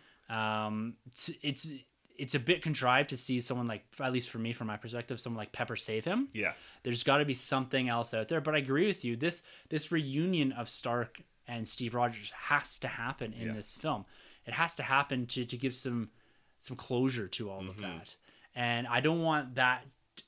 It's a bit contrived to see someone like, at least for me, from my perspective, someone like Pepper save him. Yeah. There's got to be something else out there. But I agree with you. This reunion of Stark and Steve Rogers has to happen in this film. It has to happen to give some closure to all of that. And I don't want that.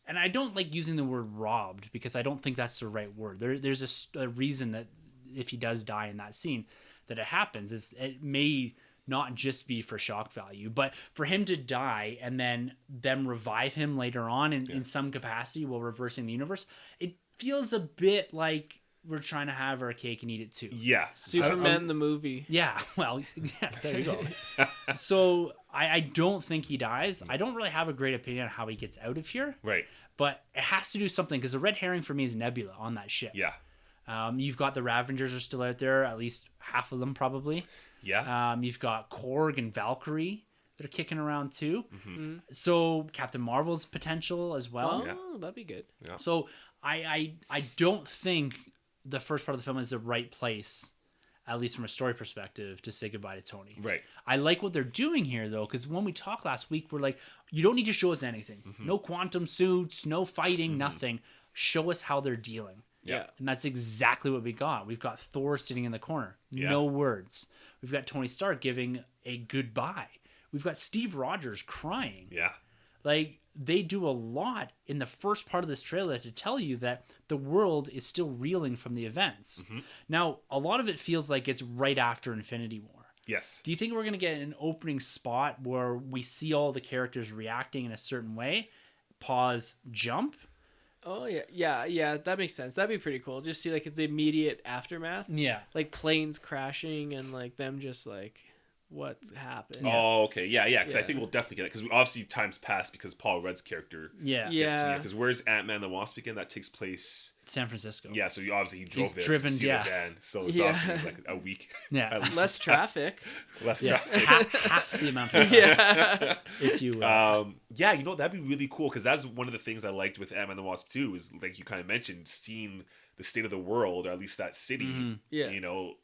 And I don't like using the word robbed because I don't think that's the right word. There's a reason that if he does die in that scene, that it happens. It may not just be for shock value, but for him to die and then them revive him later on in some capacity while reversing the universe, it feels a bit like we're trying to have our cake and eat it too. Yeah. Superman the movie. Yeah, well, yeah, there you go. So I don't think he dies. I don't really have a great opinion on how he gets out of here. Right. But it has to do something because the red herring for me is Nebula on that ship. Yeah. You've got the Ravengers are still out there, at least half of them probably. Yeah. You've got Korg and Valkyrie that are kicking around too. So Captain Marvel's potential as well. Oh, that'd be good. Yeah. So I don't think the first part of the film is the right place, at least from a story perspective, to say goodbye to Tony. Right. I like what they're doing here though, because when we talked last week, we're like, you don't need to show us anything. No quantum suits, no fighting, nothing. Show us how they're dealing. Yeah. And that's exactly what we got. We've got Thor sitting in the corner. Yeah. No words. We've got Tony Stark giving a goodbye. We've got Steve Rogers crying. Yeah. Like, they do a lot in the first part of this trailer to tell you that the world is still reeling from the events. Now, a lot of it feels like it's right after Infinity War. Yes. Do you think we're going to get an opening spot where we see all the characters reacting in a certain way? Pause, jump? Oh yeah. That makes sense. That'd be pretty cool. Just see like the immediate aftermath, Yeah. like planes crashing and like them just like what's happened. Oh, okay. Yeah. Because I Yeah. think we'll definitely get it. Because obviously time's passed because Paul Rudd's character Yeah. Yeah. Because where's Ant-Man the Wasp again? That takes place... San Francisco. Yeah, so obviously he drove He's there driven, to see yeah. the van. So it's Yeah. obviously like a week. Yeah. at least. Less traffic. Less Yeah. traffic. half the amount of time, Yeah. if you will. Yeah, you know, that'd be really cool because that's one of the things I liked with Ant-Man and the Wasp 2 is, like you kind of mentioned, seeing the state of the world, or at least that city, Yeah. you know,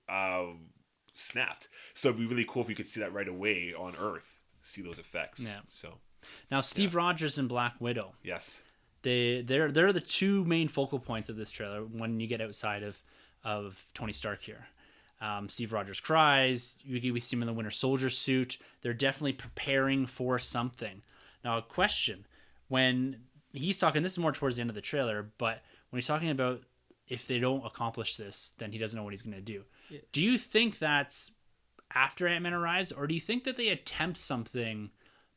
snapped. So it'd be really cool if you could see that right away on Earth, see those effects. Yeah. So, Now, Steve Rogers and Black Widow, yes. they're the two main focal points of this trailer when you get outside of Tony Stark here. Steve Rogers cries. We see him in the Winter Soldier suit. They're definitely preparing for something. Now, a question. When he's talking, this is more towards the end of the trailer, but when he's talking about if they don't accomplish this, then he doesn't know what he's going to do. Yeah. Do you think that's after Ant-Man arrives, or do you think that they attempt something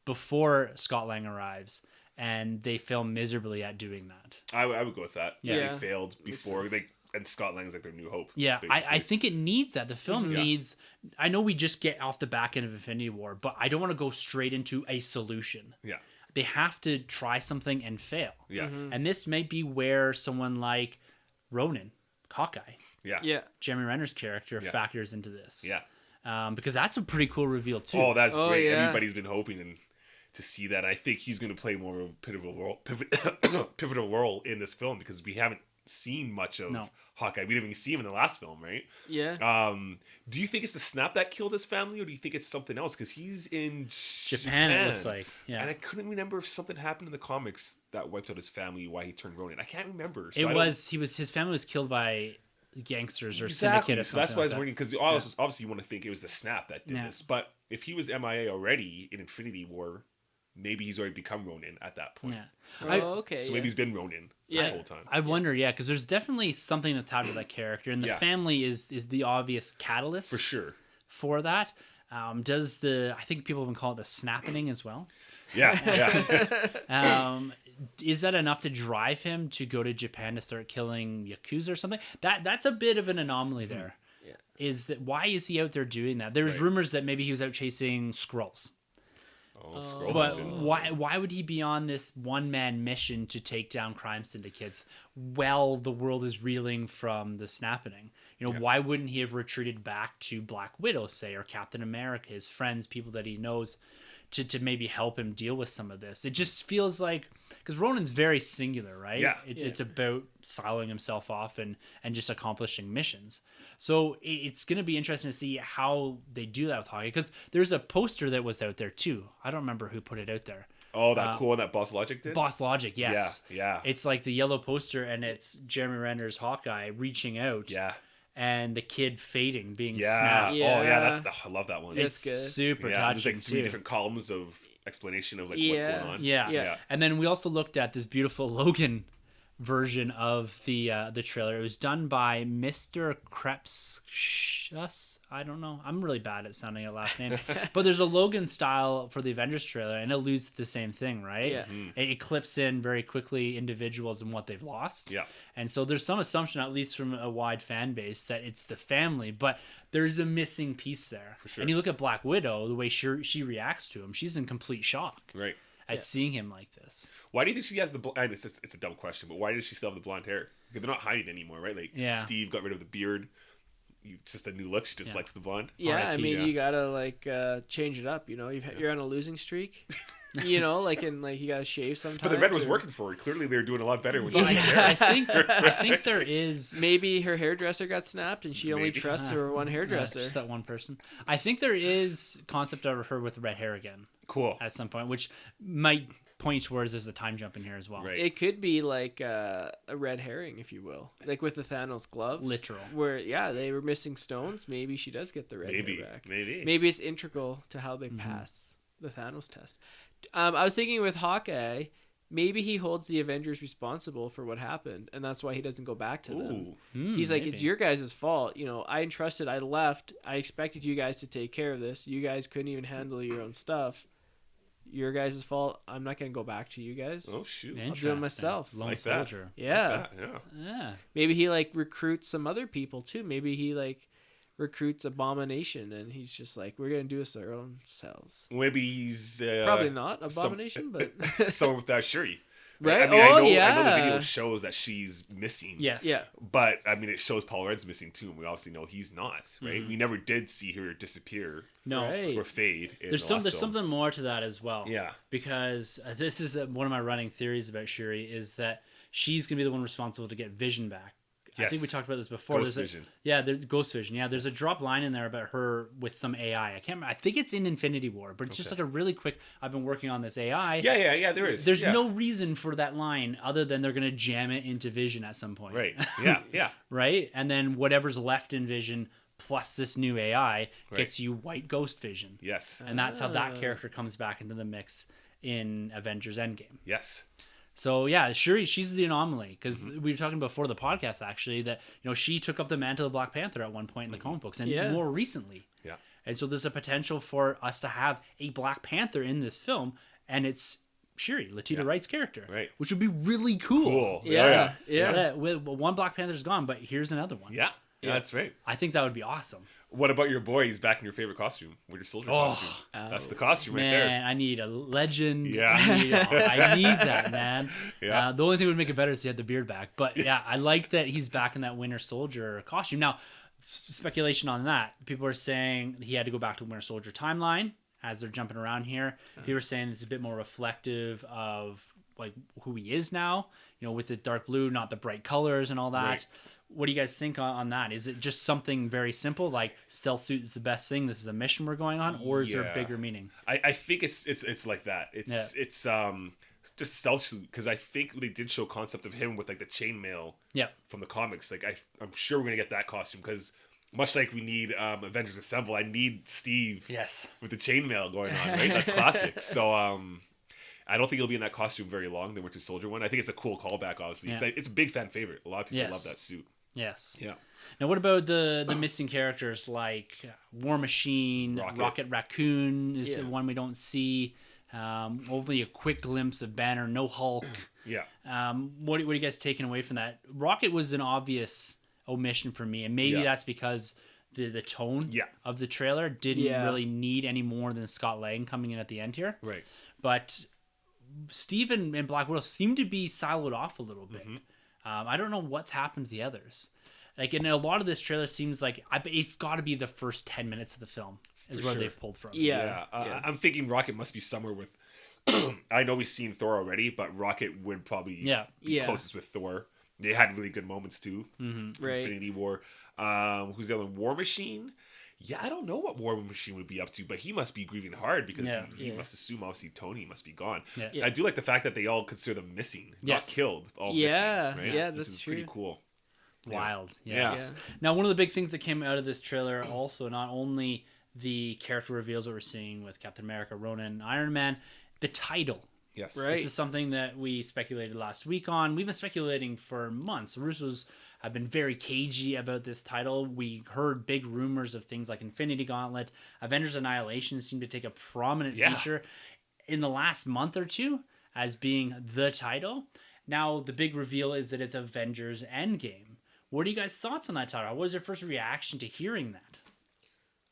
before Scott Lang arrives and they fail miserably at doing that? I would go with that. Yeah. They failed before. And Scott Lang's like their new hope. Yeah, I basically. think it needs that. The film Yeah. needs... I know we just get off the back end of Infinity War, but I don't want to go straight into a solution. Yeah. They have to try something and fail. Yeah. And this may be where someone like Ronan, Hawkeye, Yeah. Yeah. Jeremy Renner's character, Yeah. factors into this. Yeah. Because that's a pretty cool reveal too. Oh, that's Oh, great. yeah. Everybody's been hoping to see that. I think he's going to play more of a pivotal role in this film because we haven't seen much of Hawkeye. We didn't even see him in the last film, right? Yeah. Do you think it's the snap that killed his family, or do you think it's something else? Because he's in Japan, it looks like. Yeah. And I couldn't remember if something happened in the comics that wiped out his family, why he turned Ronin. I can't remember. So His family was killed by gangsters or exactly. syndicate or So something that's why I was like wondering, because obviously you want to think it was the snap that did this. But if he was MIA already in Infinity War, maybe he's already become Ronin at that point. Yeah. Okay. So maybe he's been Ronin this whole time. I wonder, because there's definitely something that's happened to that character, and the family is the obvious catalyst For sure. for that. I think people have been calling it the snapping as well. Yeah. Is that enough to drive him to go to Japan to start killing Yakuza or something? That's a bit of an anomaly there. Yeah. Why is he out there doing that? There's rumors that maybe he was out chasing Skrulls. Scroll But hunting. why would he be on this one-man mission to take down crime syndicates while the world is reeling from the snapping? You know, why wouldn't he have retreated back to Black Widow, say, or Captain America, his friends, people that he knows, to maybe help him deal with some of this? It just feels like, because Ronan's very singular, right? Yeah. It's about siloing himself off and just accomplishing missions. So it's going to be interesting to see how they do that with Hawkeye, because there's a poster that was out there too. I don't remember who put it out there. Oh, that cool one that Boss Logic did? Boss Logic, yes. Yeah. It's like the yellow poster, and it's Jeremy Renner's Hawkeye reaching out. Yeah. And the kid fading, being Yeah. snapped. Oh, Yeah. yeah. I love that one. It's good. super yeah. There's touching like 3 too. different columns of explanation of like what's Yeah. going on. Yeah. Yeah. And then we also looked at this beautiful Logan version of the trailer. It was done by Mr. Krebs. I don't know. I'm really bad at sounding a last name. But there's a Logan style for the Avengers trailer, and it alludes to the same thing, right? Yeah. It clips in very quickly individuals and what they've lost. Yeah. And so there's some assumption, at least from a wide fan base, that it's the family, but there's a missing piece there. For sure. And you look at Black Widow, the way she reacts to him, she's in complete shock Right. at seeing him like this. Why do you think she has the and it's a dumb question, but why does she still have the blonde hair? Because they're not hiding anymore, right? Like Steve got rid of the beard. It's just a new look. She just likes the blonde. Yeah, RIP, I mean, yeah. you gotta like change it up. You know, you're on a losing streak. You know, like you gotta shave sometimes. But the red was or- working for her. Clearly, they're doing a lot better with But the hair. I think there is Maybe her hairdresser got snapped, and she only Maybe. trusts her one hairdresser. just that one person. I think there is concept of her with red hair again Cool. at some point, which might point towards there's a time jump in here as well. Right. It could be like a red herring, if you will, like with the Thanos glove. Literal. Where they were missing stones. Maybe she does get the red Maybe. hair back. Maybe. Maybe it's integral to how they pass the Thanos test. I was thinking with Hawkeye, maybe he holds the Avengers responsible for what happened, and that's why he doesn't go back to them. Ooh. He's like, maybe. it's your guys' fault. You know, I entrusted, I left. I expected you guys to take care of this. You guys couldn't even handle your own stuff. Your guys' fault. I'm not going to go back to you guys. Oh shoot. I'll do it myself. Lone Like that. soldier. Yeah. Yeah. Yeah. Maybe he like recruits some other people too. Maybe he like recruits Abomination, and he's just like, we're going to do this our own selves. Maybe he's Probably not Abomination, but someone without Shuri. Right? I mean, Oh, I know the yeah. video shows that she's missing. Yes. yeah. But I mean, it shows Paul Rudd's missing too, and we obviously know he's not. Right? We never did see her disappear No. Right. or fade. In There's the last there's film. something more to that as well. Yeah. Because this is one of my running theories about Shuri is that she's gonna be the one responsible to get Vision back. I Yes. think we talked about this before. Ghost There's Vision. there's Ghost Vision. Yeah, there's a drop line in there about her with some AI. I can't remember. I think it's in Infinity War, but it's just like a really quick. I've been working on this AI. Yeah. There is. There's yeah. no reason for that line other than they're gonna jam it into Vision at some point. Right. Yeah. Right, and then whatever's left in Vision plus this new AI Right. gets you White Ghost Vision. Yes. And that's how that character comes back into the mix in Avengers Endgame. Yes. So yeah, Shuri, she's the anomaly because we were talking before the podcast actually that she took up the mantle of Black Panther at one point in the comic books and Yeah. more recently. Yeah. And so there's a potential for us to have a Black Panther in this film, and it's Shuri, Letitia Wright's character, Right. which would be really cool. Cool. Yeah. One Black Panther's gone, but here's another one. Yeah. That's right. I think that would be awesome. What about your boy? He's back in your favorite costume, Winter Soldier costume. That's the costume right Man, there. I need a legend. Yeah. I need that, man. Yeah. The only thing that would make it better is he had the beard back. But yeah, I like that he's back in that Winter Soldier costume. Now, speculation on that. People are saying he had to go back to the Winter Soldier timeline as they're jumping around here. People are saying it's a bit more reflective of like who he is now, with the dark blue, not the bright colors and all that. Right. What do you guys think on that? Is it just something very simple, like stealth suit is the best thing, this is a mission we're going on, or is there a Yeah. bigger meaning? I think it's like that. It's just stealth suit because I think they did show concept of him with like the chainmail Yeah. from the comics. Like I'm sure we're gonna get that costume because much like we need Avengers Assemble, I need Steve Yes. with the chainmail going on. Right, that's classic. So I don't think he'll be in that costume very long. The Winter Soldier one. I think it's a cool callback. Obviously, Yeah. it's a big fan favorite. A lot of people Yes. love that suit. Yes. Yeah. Now, what about the missing characters like War Machine, Rocket Raccoon is the one we don't see. Only a quick glimpse of Banner, no Hulk. Yeah. What are you guys taking away from that? Rocket was an obvious omission for me, and maybe that's because the tone of the trailer didn't really need any more than Scott Lang coming in at the end here. Right. But Steve and Black Widow seem to be siloed off a little bit. I don't know what's happened to the others. Like, and a lot of this trailer seems like it's got to be the first 10 minutes of the film is For where sure. they've pulled from. Yeah. I'm thinking Rocket must be somewhere with. I know we've seen Thor already, but Rocket would probably be Yeah. closest with Thor. They had really good moments too. Right. Infinity War. Who's the other one? War Machine? Yeah, I don't know what War Machine would be up to, but he must be grieving hard because he must assume obviously Tony must be gone. Yeah. I do like the fact that they all consider them missing, Yes. not killed. All Yeah, missing, right? yeah, Which that's is true. pretty cool. Wild. Yeah. Yes. Now, one of the big things that came out of this trailer also, not only the character reveals that we're seeing with Captain America, Ronan, and Iron Man, the title. Yes. Right. This is something that we speculated last week on. We've been speculating for months. The Russos have been very cagey about this title. We heard big rumors of things like Infinity Gauntlet. Avengers Annihilation seemed to take a prominent feature in the last month or two as being the title. Now, the big reveal is that it's Avengers Endgame. What are you guys' thoughts on that title? What was your first reaction to hearing that?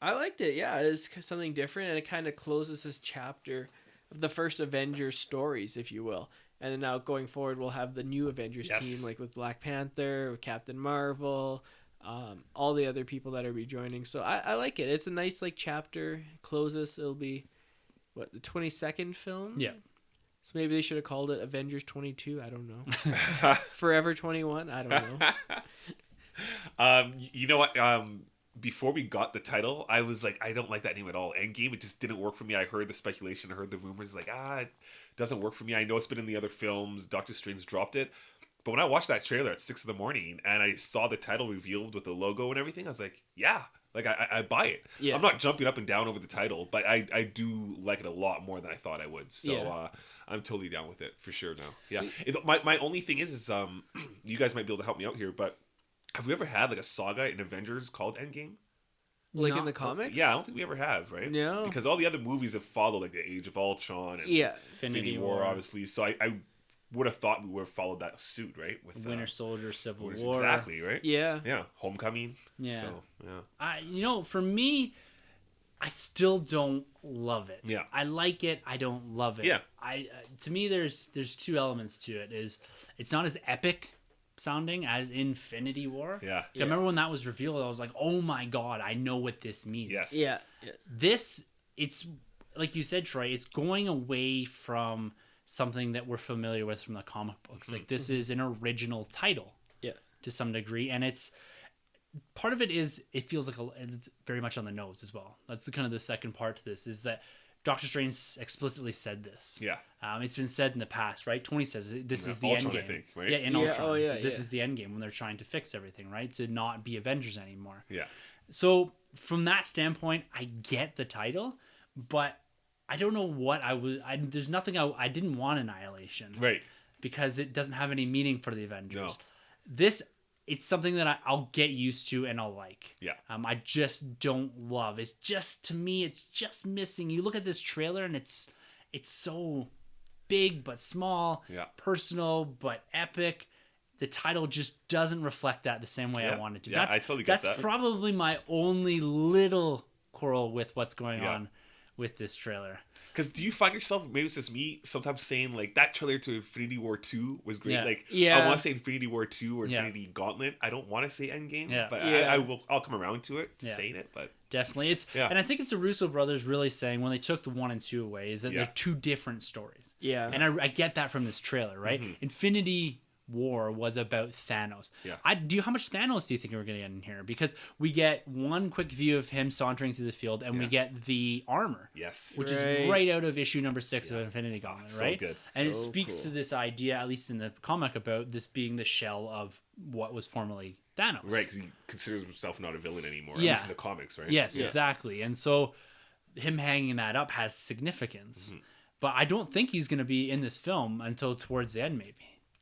I liked it. Yeah, it's something different, and it kind of closes this chapter of the first Avengers stories, if you will. And then now going forward, we'll have the new Avengers team, like with Black Panther, with Captain Marvel, all the other people that are rejoining. So I like it. It's a nice chapter. It closes. It'll be the 22nd film. Yeah. So maybe they should have called it Avengers 22. I don't know. Forever 21. I don't know. You know what? Before we got the title, I was like, I don't like that name at all. Endgame, it just didn't work for me. I heard the speculation, I heard the rumors, like, it doesn't work for me. I know it's been in the other films. Doctor Strange dropped it. But when I watched that trailer at 6 a.m. and I saw the title revealed with the logo and everything, I was like, yeah, I buy it. Yeah. I'm not jumping up and down over the title, but I do like it a lot more than I thought I would. So I'm totally down with it for sure now. Yeah. My only thing is you guys might be able to help me out here, but have we ever had a saga in Avengers called Endgame? In the comics? Yeah, I don't think we ever have, right? No. Because all the other movies have followed, the Age of Ultron and Infinity War, obviously. So I would have thought we would have followed that suit, right? With Winter Soldier, Civil War. Exactly, right? Yeah. Yeah, Homecoming. Yeah. So, yeah. For me, I still don't love it. Yeah. I like it. I don't love it. Yeah. To me, there's two elements to it. It's not as epic sounding as Infinity War. Yeah. I remember when that was revealed, I was like, oh my God, I know what this means. Yes. Yeah. This, it's like you said, Troy, it's going away from something that we're familiar with from the comic books. Like this is an original title. Yeah. To some degree. And it's part of it is it feels like it's very much on the nose as well. That's kind of the second part to this is that Doctor Strange explicitly said this. Yeah. It's been said in the past, right? Tony says this is the Ultron, Endgame. I think, right? Yeah, in Yeah, Ultron. oh, yeah, So this yeah. is the Endgame when they're trying to fix everything, right? To not be Avengers anymore. Yeah. So from that standpoint, I get the title, but I don't know what there's nothing I didn't want Annihilation. Right. Because it doesn't have any meaning for the Avengers. No. It's something that I'll get used to and I'll like. Yeah. I just don't love. It's just, to me, it's just missing. You look at this trailer and it's so big but small, personal but epic. The title just doesn't reflect that the same way I wanted to. Yeah, I totally get that. That's probably my only little quarrel with what's going on with this trailer. Because do you find yourself, maybe it's just me, sometimes saying that trailer to Infinity War 2 was great. Yeah. I want to say Infinity War 2 or Infinity Gauntlet. I don't want to say Endgame, but I'll come around to it, saying it. But definitely, and I think it's the Russo brothers really saying when they took the 1 and 2 away is that they're two different stories. Yeah. And I get that from this trailer, right? Infinity War was about Thanos. Yeah. How much Thanos do you think we're going to get in here? Because we get one quick view of him sauntering through the field, and we get the armor. Yes. Which is right out of issue number 6 of Infinity Gauntlet, right? So good. And it speaks to this idea, at least in the comic, about this being the shell of what was formerly Thanos. Right, because he considers himself not a villain anymore. At Yeah. least in the comics, right? Yes, exactly. And so him hanging that up has significance. But I don't think he's going to be in this film until towards the end, maybe.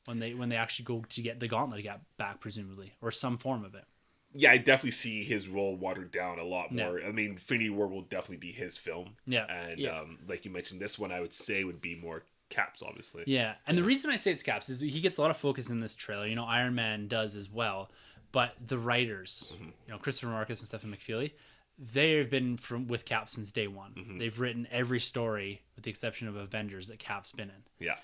When they actually go to get the gauntlet back, presumably, or some form of it. Yeah, I definitely see his role watered down a lot more. I mean, Infinity War will definitely be his film. Yeah. And like you mentioned, this one I would say would be more Cap's, obviously. Yeah, and the reason I say it's Cap's is he gets a lot of focus in this trailer. Iron Man does as well. But the writers, Christopher Marcus and Stephen McFeely, they've been with Cap since day one. They've written every story, with the exception of Avengers, that Cap's been in. Yeah.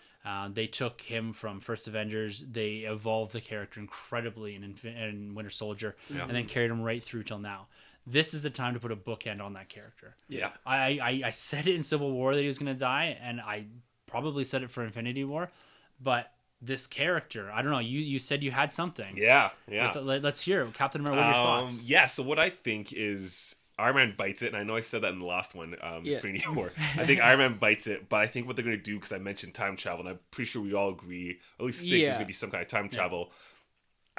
They took him from First Avengers. They evolved the character incredibly in Winter Soldier, and then carried him right through till now. This is the time to put a bookend on that character. Yeah. I said it in Civil War that he was going to die, and I probably said it for Infinity War, but this character, I don't know. You said you had something. Yeah. Let's hear it. Captain America. What are your thoughts? Yeah. So what I think is Iron Man bites it, and I know I said that in the last one, Infinity War. I think Iron Man bites it, but I think what they're going to do, because I mentioned time travel, and I'm pretty sure we all agree, at least think there's going to be some kind of time travel.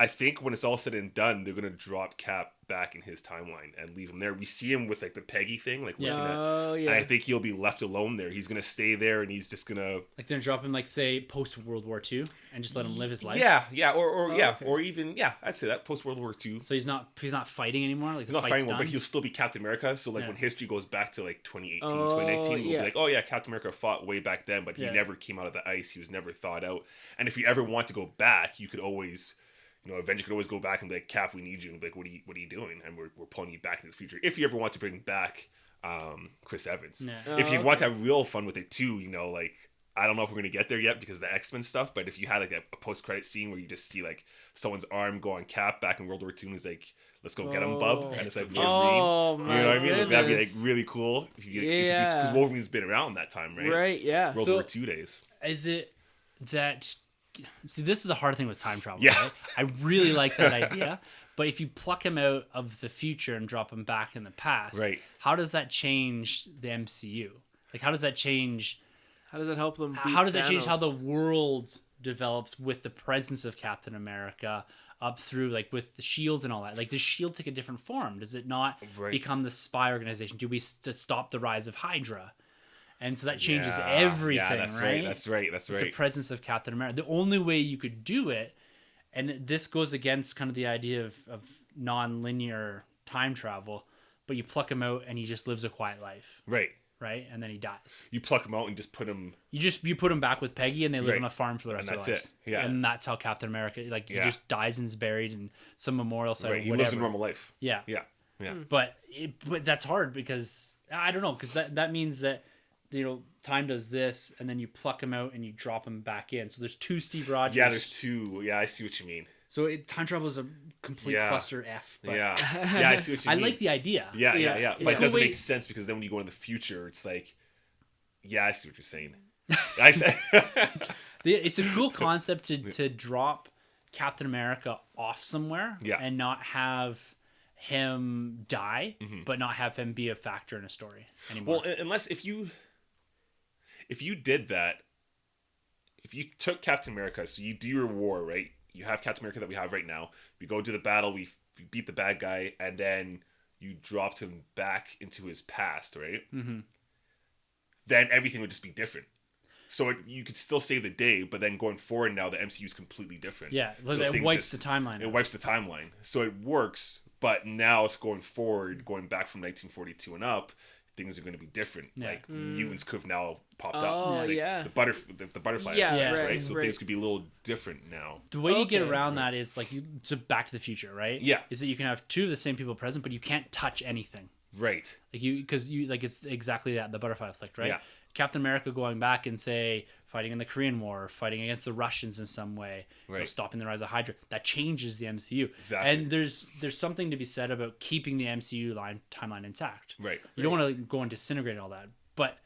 I think when it's all said and done, they're going to drop Cap back in his timeline and leave him there. We see him with like the Peggy thing, like looking at. And I think he'll be left alone there. He's going to stay there, and he's just going to like they're drop him like say post World War II and just let him live his life. Or even I'd say that post World War II. So he's not fighting anymore. Like he's not fighting anymore, but he'll still be Captain America. So like when history goes back to like 2018, 2019, we'll be like, oh yeah, Captain America fought way back then, but he never came out of the ice. He was never thawed out. And if you ever want to go back, you could always. Avenger could always go back and be like, Cap, we need you. And be like, what are you doing? And we're pulling you back into the future. If you ever want to bring back Chris Evans. Yeah. If you want to have real fun with it too, like, I don't know if we're going to get there yet because of the X-Men stuff, but if you had like a post-credit scene where you just see like someone's arm go on Cap back in World War II and he's like, let's go get him, bub. And it's like Wolverine. You know what I mean? Like, that'd be like really cool. If you introduce, because Wolverine's been around that time, right? Right, yeah. World War II days. Is it that... See, this is a hard thing with time travel. Yeah. Right? I really like that idea, but if you pluck him out of the future and drop him back in the past, right? How does that change the MCU? Like, how does that change? How does that help them? How does that change how the world develops with the presence of Captain America up through like with the Shield and all that? Like, does Shield take a different form? Does it not become the spy organization? Do we stop the rise of Hydra? And so that changes everything, right? That's right. The presence of Captain America. The only way you could do it, and this goes against kind of the idea of non-linear time travel, but you pluck him out and he just lives a quiet life. Right. Right? And then he dies. You pluck him out and just put him... You put him back with Peggy and they live on a farm for the rest of their lives. And that's it. Yeah. And that's how Captain America... Like, he just dies and is buried in some memorial site right. He lives a normal life. Yeah. Yeah. But that's hard because... I don't know, because that means that time does this, and then you pluck him out and you drop him back in. So there's two Steve Rogers. Yeah, there's two. Yeah, I see what you mean. So time travel is a complete cluster F. But yeah, I see what you mean. I like the idea. Yeah. But it doesn't make sense because then when you go into the future, it's like, I see what you're saying. I say it's a cool concept to drop Captain America off somewhere and not have him die, but not have him be a factor in a story anymore. Well, unless if you did that, if you took Captain America, so you do your war, right? You have Captain America that we have right now. We go to the battle, we beat the bad guy, and then you dropped him back into his past, right? Mm-hmm. Then everything would just be different. So you could still save the day, but then going forward now, the MCU is completely different. Yeah, so it wipes the timeline. It wipes the timeline. So it works, but now it's going forward, going back from 1942 and up, things are going to be different. Yeah. Like mutants could have now popped up. Like the butterfly. Right. So things could be a little different now. The way to get around that is like to Back to the Future, right? Yeah. Is that you can have two of the same people present, but you can't touch anything. Right. Like because it's exactly that, the butterfly effect, right? Yeah. Captain America going back and say fighting in the Korean War, fighting against the Russians in some way, stopping the rise of Hydra, that changes the MCU. Exactly. And there's something to be said about keeping the MCU timeline intact. Right. You don't want to go and disintegrate all that, but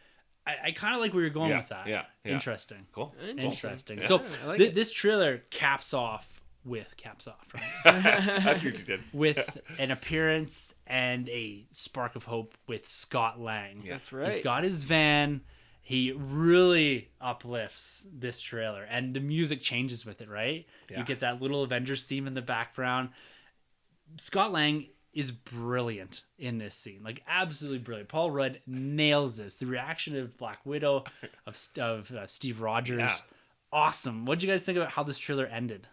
I kind of like where you're going with that. Yeah. Interesting. Cool. Interesting. Yeah. So like this trailer caps off, right? I see what you did. With an appearance and a spark of hope with Scott Lang. Yeah. That's right. He's got his van. He really uplifts this trailer, and the music changes with it, right? Yeah. You get that little Avengers theme in the background. Scott Lang is brilliant in this scene, like absolutely brilliant. Paul Rudd nails this. The reaction of Black Widow, of Steve Rogers, awesome. What did you guys think about how this trailer ended?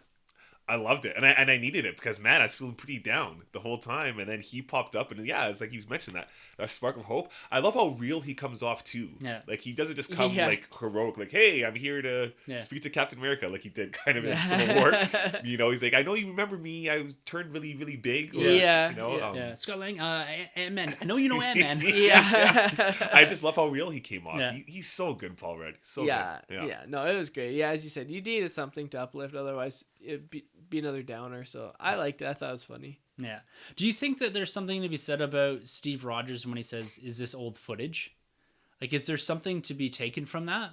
I loved it, and I needed it because, man, I was feeling pretty down the whole time, and then he popped up, and yeah, it's like you mentioned that spark of hope. I love how real he comes off too. Yeah. Like he doesn't just come Yeah. like heroic, like, hey, I'm here to Yeah. speak to Captain America, like he did kind of in Civil War. You know, he's like, I know you remember me. I turned really, really big. Or, Yeah. You know. Yeah. Yeah, Scott Lang, Ant-Man. I know you know Ant-Man. Yeah. I just love how real he came off. Yeah. He's so good, Paul Rudd. So yeah, good. yeah, no, it was great. Yeah, as you said, you needed something to uplift, otherwise it'd be another downer. So I liked it. I thought it was funny. Yeah. Do you think that there's something to be said about Steve Rogers when he says, "Is this old footage?" Like, is there something to be taken from that,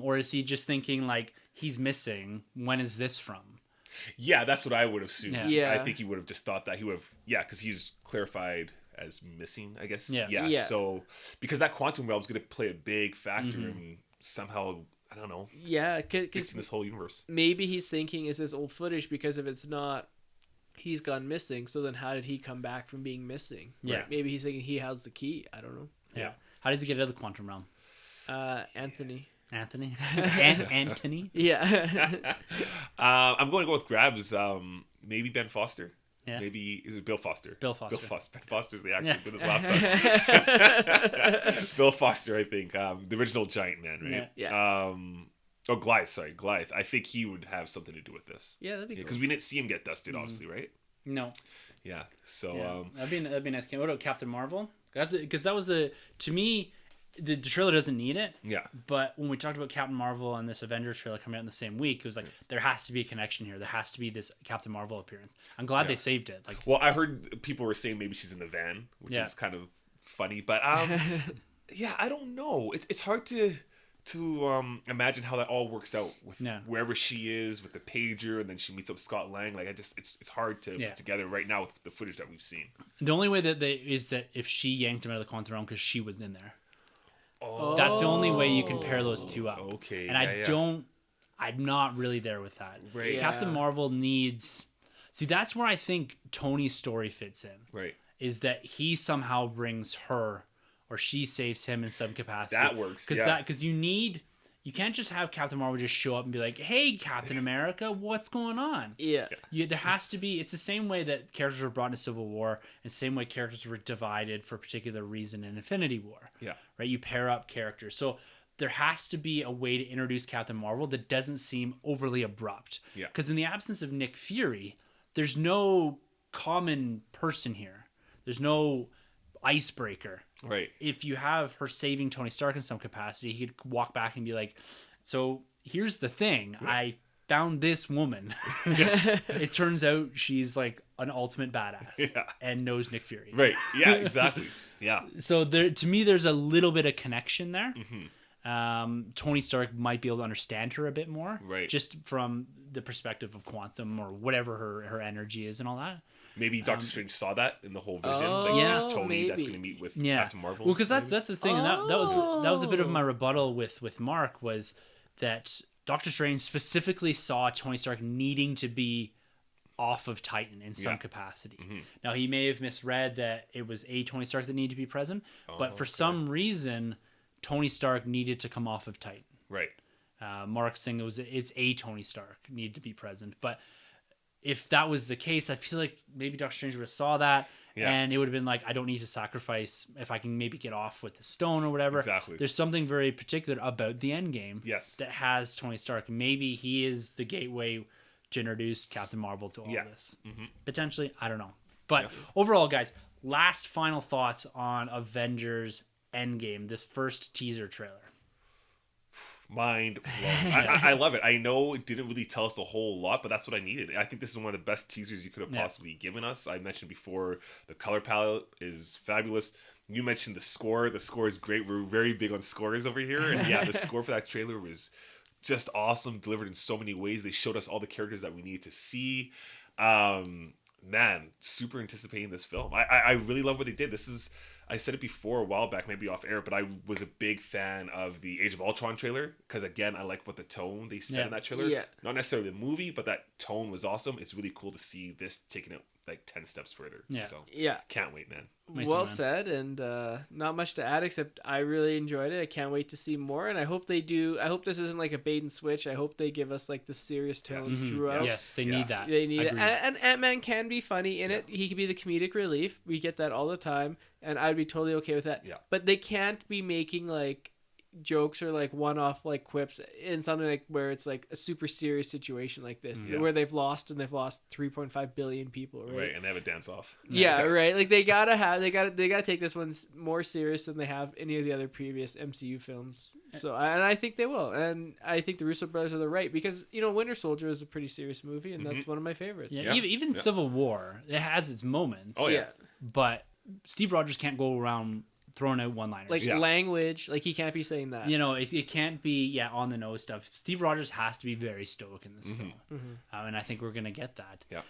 or is he just thinking like he's missing? When is this from? Yeah, that's what I would have assumed. Yeah. I think he would have just thought that he would have, because he's clarified as missing, I guess. Yeah. Yeah. So, because that quantum realm is going to play a big factor in somehow, I don't know, Yeah, fixing because this whole universe. maybe he's thinking, is this old footage? Because if it's not, he's gone missing. So then how did he come back from being missing? Yeah. Right. Maybe he's thinking he has the key. I don't know. Yeah. How does he get out of the quantum realm? Anthony. Anthony. Anthony. Yeah. I'm going to go with Grabs. Maybe Ben Foster. Yeah. Maybe is it Bill Foster? Bill Foster. Ben Foster's the actor Yeah. who did this last time. Bill Foster, I think, the original Giant Man, right? Yeah. Goliath. Sorry, Goliath. I think he would have something to do with this. Yeah, that'd be Because cool. we didn't see him get dusted, obviously, right? No. Yeah. So, Yeah. That'd be nice. What about Captain Marvel? Because that was to me, the trailer doesn't need it. yeah. But when we talked about Captain Marvel and this Avengers trailer coming out in the same week, it was like there has to be a connection here. There has to be this Captain Marvel appearance. I'm glad they saved it. Like, Well, I heard people were saying maybe she's in the van, which Yeah. is kind of funny. But yeah, I don't know. It's hard to imagine how that all works out with wherever she is with the pager, and then she meets up with Scott Lang. Like, it's hard to put together right now with the footage that we've seen. the only way that is that if she yanked him out of the quantum realm because she was in there. Oh, That's the only way you can pair those two up. Okay. And I'm not really there with that. Right. Captain Yeah. Marvel needs. See, that's where I think Tony's story fits in. Right. Is that he somehow brings her, or she saves him in some capacity. That works. Because you can't just have Captain Marvel just show up and be like, "Hey, Captain America, what's going on?" Yeah. There has to be. It's the same way that characters were brought into Civil War, and the same way characters were divided for a particular reason in Infinity War. Yeah. Right. You pair up characters, so there has to be a way to introduce Captain Marvel that doesn't seem overly abrupt. Yeah. Because in the absence of Nick Fury, there's no common person here. There's no icebreaker. Right. If you have her saving Tony Stark in some capacity, he could walk back and be like, "So here's the thing. I found this woman. It turns out she's like an ultimate badass and knows Nick Fury." Right. Yeah. Exactly. Yeah. So to me, there's a little bit of connection there. Tony Stark might be able to understand her a bit more, Right. just from the perspective of quantum or whatever her energy is and all that. Maybe Doctor Strange saw that in the whole vision. Oh, Like, yeah. it's Tony that's maybe. going to meet with Yeah, Captain Marvel. well, because that's the thing, and that was a bit of my Oh. rebuttal with Mark, was that Doctor Strange specifically saw Tony Stark needing to be off of Titan in some capacity. Now, he may have misread that it was a Tony Stark that needed to be present, but for some reason, Tony Stark needed to come off of Titan. Right. Mark's saying it's a Tony Stark needed to be present, but if that was the case, I feel like maybe Doctor Strange would have saw that, and it would have been like, I don't need to sacrifice if I can maybe get off with the stone or whatever. Exactly. There's something very particular about the Endgame Yes. that has Tony Stark. Maybe he is the gateway to introduce Captain Marvel to all this. Potentially, I don't know. But overall, guys, last final thoughts on Avengers Endgame, this first teaser trailer. Mind blown. I love it. I know it didn't really tell us a whole lot, but that's what I needed. I think this is one of the best teasers you could have possibly given us. I mentioned before, the color palette is fabulous. You mentioned the score. The score is great. We're very big on scores over here. And yeah, the score for that trailer was just awesome, delivered in so many ways. They showed us all the characters that we needed to see. Man, super anticipating this film. I really love what they did. This is, I said it before a while back, maybe off air, but I was a big fan of the Age of Ultron trailer because, again, I like what the tone they set in that trailer. Yeah. Not necessarily the movie, but that tone was awesome. It's really cool to see this taking it like 10 steps further. Yeah. So Yeah. can't wait, man. Me too, Well man. said, and not much to add except I really enjoyed it. I can't wait to see more, and I hope they do. I hope this isn't like a bait and switch. I hope they give us like the serious tone Yes. throughout. Yes, they Yeah. need that. They need it, Agreed. and Ant-Man can be funny in it. He can be the comedic relief. We get that all the time, and I'd be totally okay with that. Yeah. But they can't be making like jokes or like one-off like quips in something like where it's like a super serious situation like this, Yeah. where they've lost 3.5 billion people, right? Right, and they have a dance off. Yeah, right. Like they gotta take this one more serious than they have any of the other previous MCU films. So, and I think they will. And I think the Russo brothers are the right, because Winter Soldier is a pretty serious movie, and that's one of my favorites. Yeah, Yeah. even Yeah. Civil War, it has its moments. Oh, yeah. But Steve Rogers can't go around throwing out one-liners. Like Yeah. language, like he can't be saying that. It can't be on the nose stuff. Steve Rogers has to be very stoic in this film, and I think we're gonna get that. Yeah.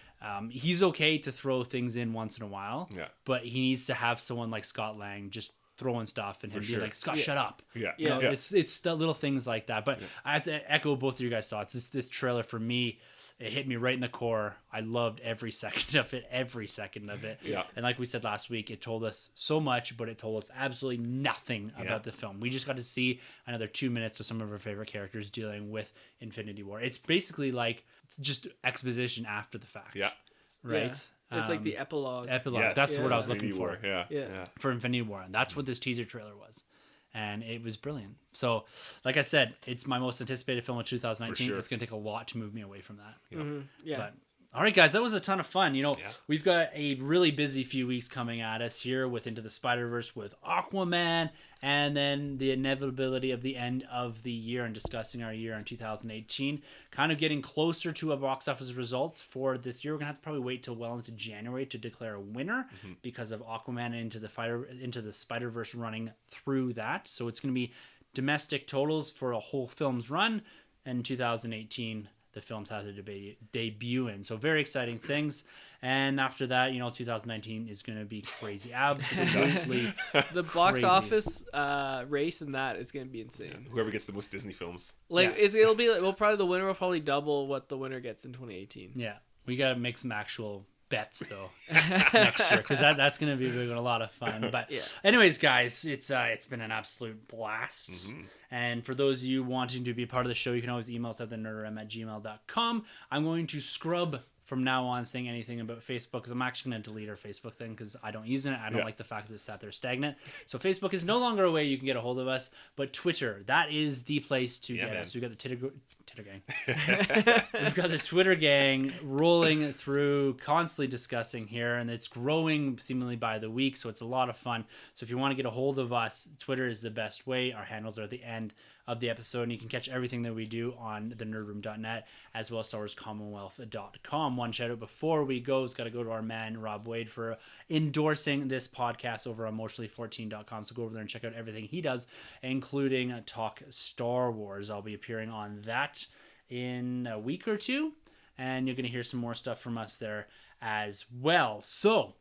He's okay to throw things in once in a while, Yeah. but he needs to have someone like Scott Lang just throwing stuff and him being sure. like, Scott, Yeah. shut up. Yeah. Yeah. Yeah. It's the little things like that. But I have to echo both of your guys' thoughts. This trailer for me, it hit me right in the core. I loved every second of it. Yeah. And like we said last week, it told us so much, but it told us absolutely nothing about the film. We just got to see another 2 minutes of some of our favorite characters dealing with Infinity War. It's basically like just exposition after the fact. Yeah. Right? Yeah. It's like the epilogue. Epilogue. Yes. That's the word I was Infinity looking for. War. Yeah. Yeah. Yeah. For Infinity War, and that's what this teaser trailer was, and it was brilliant. So, like I said, it's my most anticipated film of 2019. For sure. It's going to take a lot to move me away from that. Yeah. But all right, guys, that was a ton of fun. Yeah. We've got a really busy few weeks coming at us here with Into the Spider-Verse, with Aquaman, and then the inevitability of the end of the year and discussing our year in 2018. Kind of getting closer to a box office results for this year. We're going to have to probably wait till well into January to declare a winner because of Aquaman Into the Spider-Verse running through that. So it's going to be domestic totals for a whole film's run, and 2018 the films have to debut in. So very exciting things. And after that, 2019 is going to be crazy. Absolutely. The box crazy. office race in that is going to be insane. Whoever gets the most Disney films. Like Yeah. it'll be like, probably the winner will probably double what the winner gets in 2018. Yeah. We got to make some actual bets, though, next year, because that's going to be a lot of fun. But Yeah. anyways, guys, it's been an absolute blast. And for those of you wanting to be part of the show, you can always email us at thenerdrm@gmail.com. I'm going to scrub from now on saying anything about Facebook, because I'm actually going to delete our Facebook thing because I don't use it. I don't like the fact that it's sat there stagnant. So Facebook is no longer a way you can get a hold of us, but Twitter, that is the place to get us. We've got the Titter gang. We've got the Twitter gang rolling through, constantly discussing here, and it's growing seemingly by the week, so it's a lot of fun. So if you want to get a hold of us, Twitter is the best way. Our handles are at the end of the episode, and you can catch everything that we do on thenerdroom.net as well as StarWarsCommonwealth.com. One shout out before we go has got to go to our man Rob Wade for endorsing this podcast over on emotionally14.com. So go over there and check out everything he does, including Talk Star Wars. I'll be appearing on that in a week or two, and you're going to hear some more stuff from us there as well. So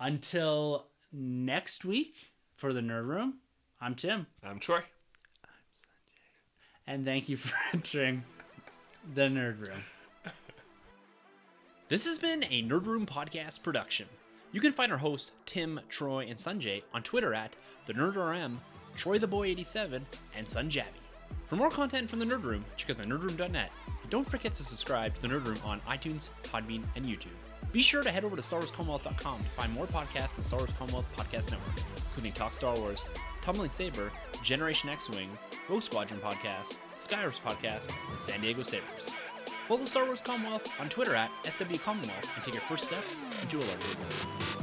until next week for the Nerd Room, I'm Tim. I'm Troy. And thank you for entering the Nerd Room. This has been a Nerd Room podcast production. You can find our hosts, Tim, Troy, and Sunjay on Twitter at TheNerdRM, TroyTheBoy87, and Sunjabby. For more content from the Nerd Room, check out thenerdroom.net. And don't forget to subscribe to the Nerd Room on iTunes, Podbean, and YouTube. Be sure to head over to StarWarsCommonwealth.com to find more podcasts in the Star Wars Commonwealth Podcast Network, including Talk Star Wars, Tumbling Saber, Generation X-Wing, Rogue Squadron Podcast, Skyrim's Podcast, and San Diego Sabers. Follow the Star Wars Commonwealth on Twitter at SW Commonwealth and take your first steps into a larger world.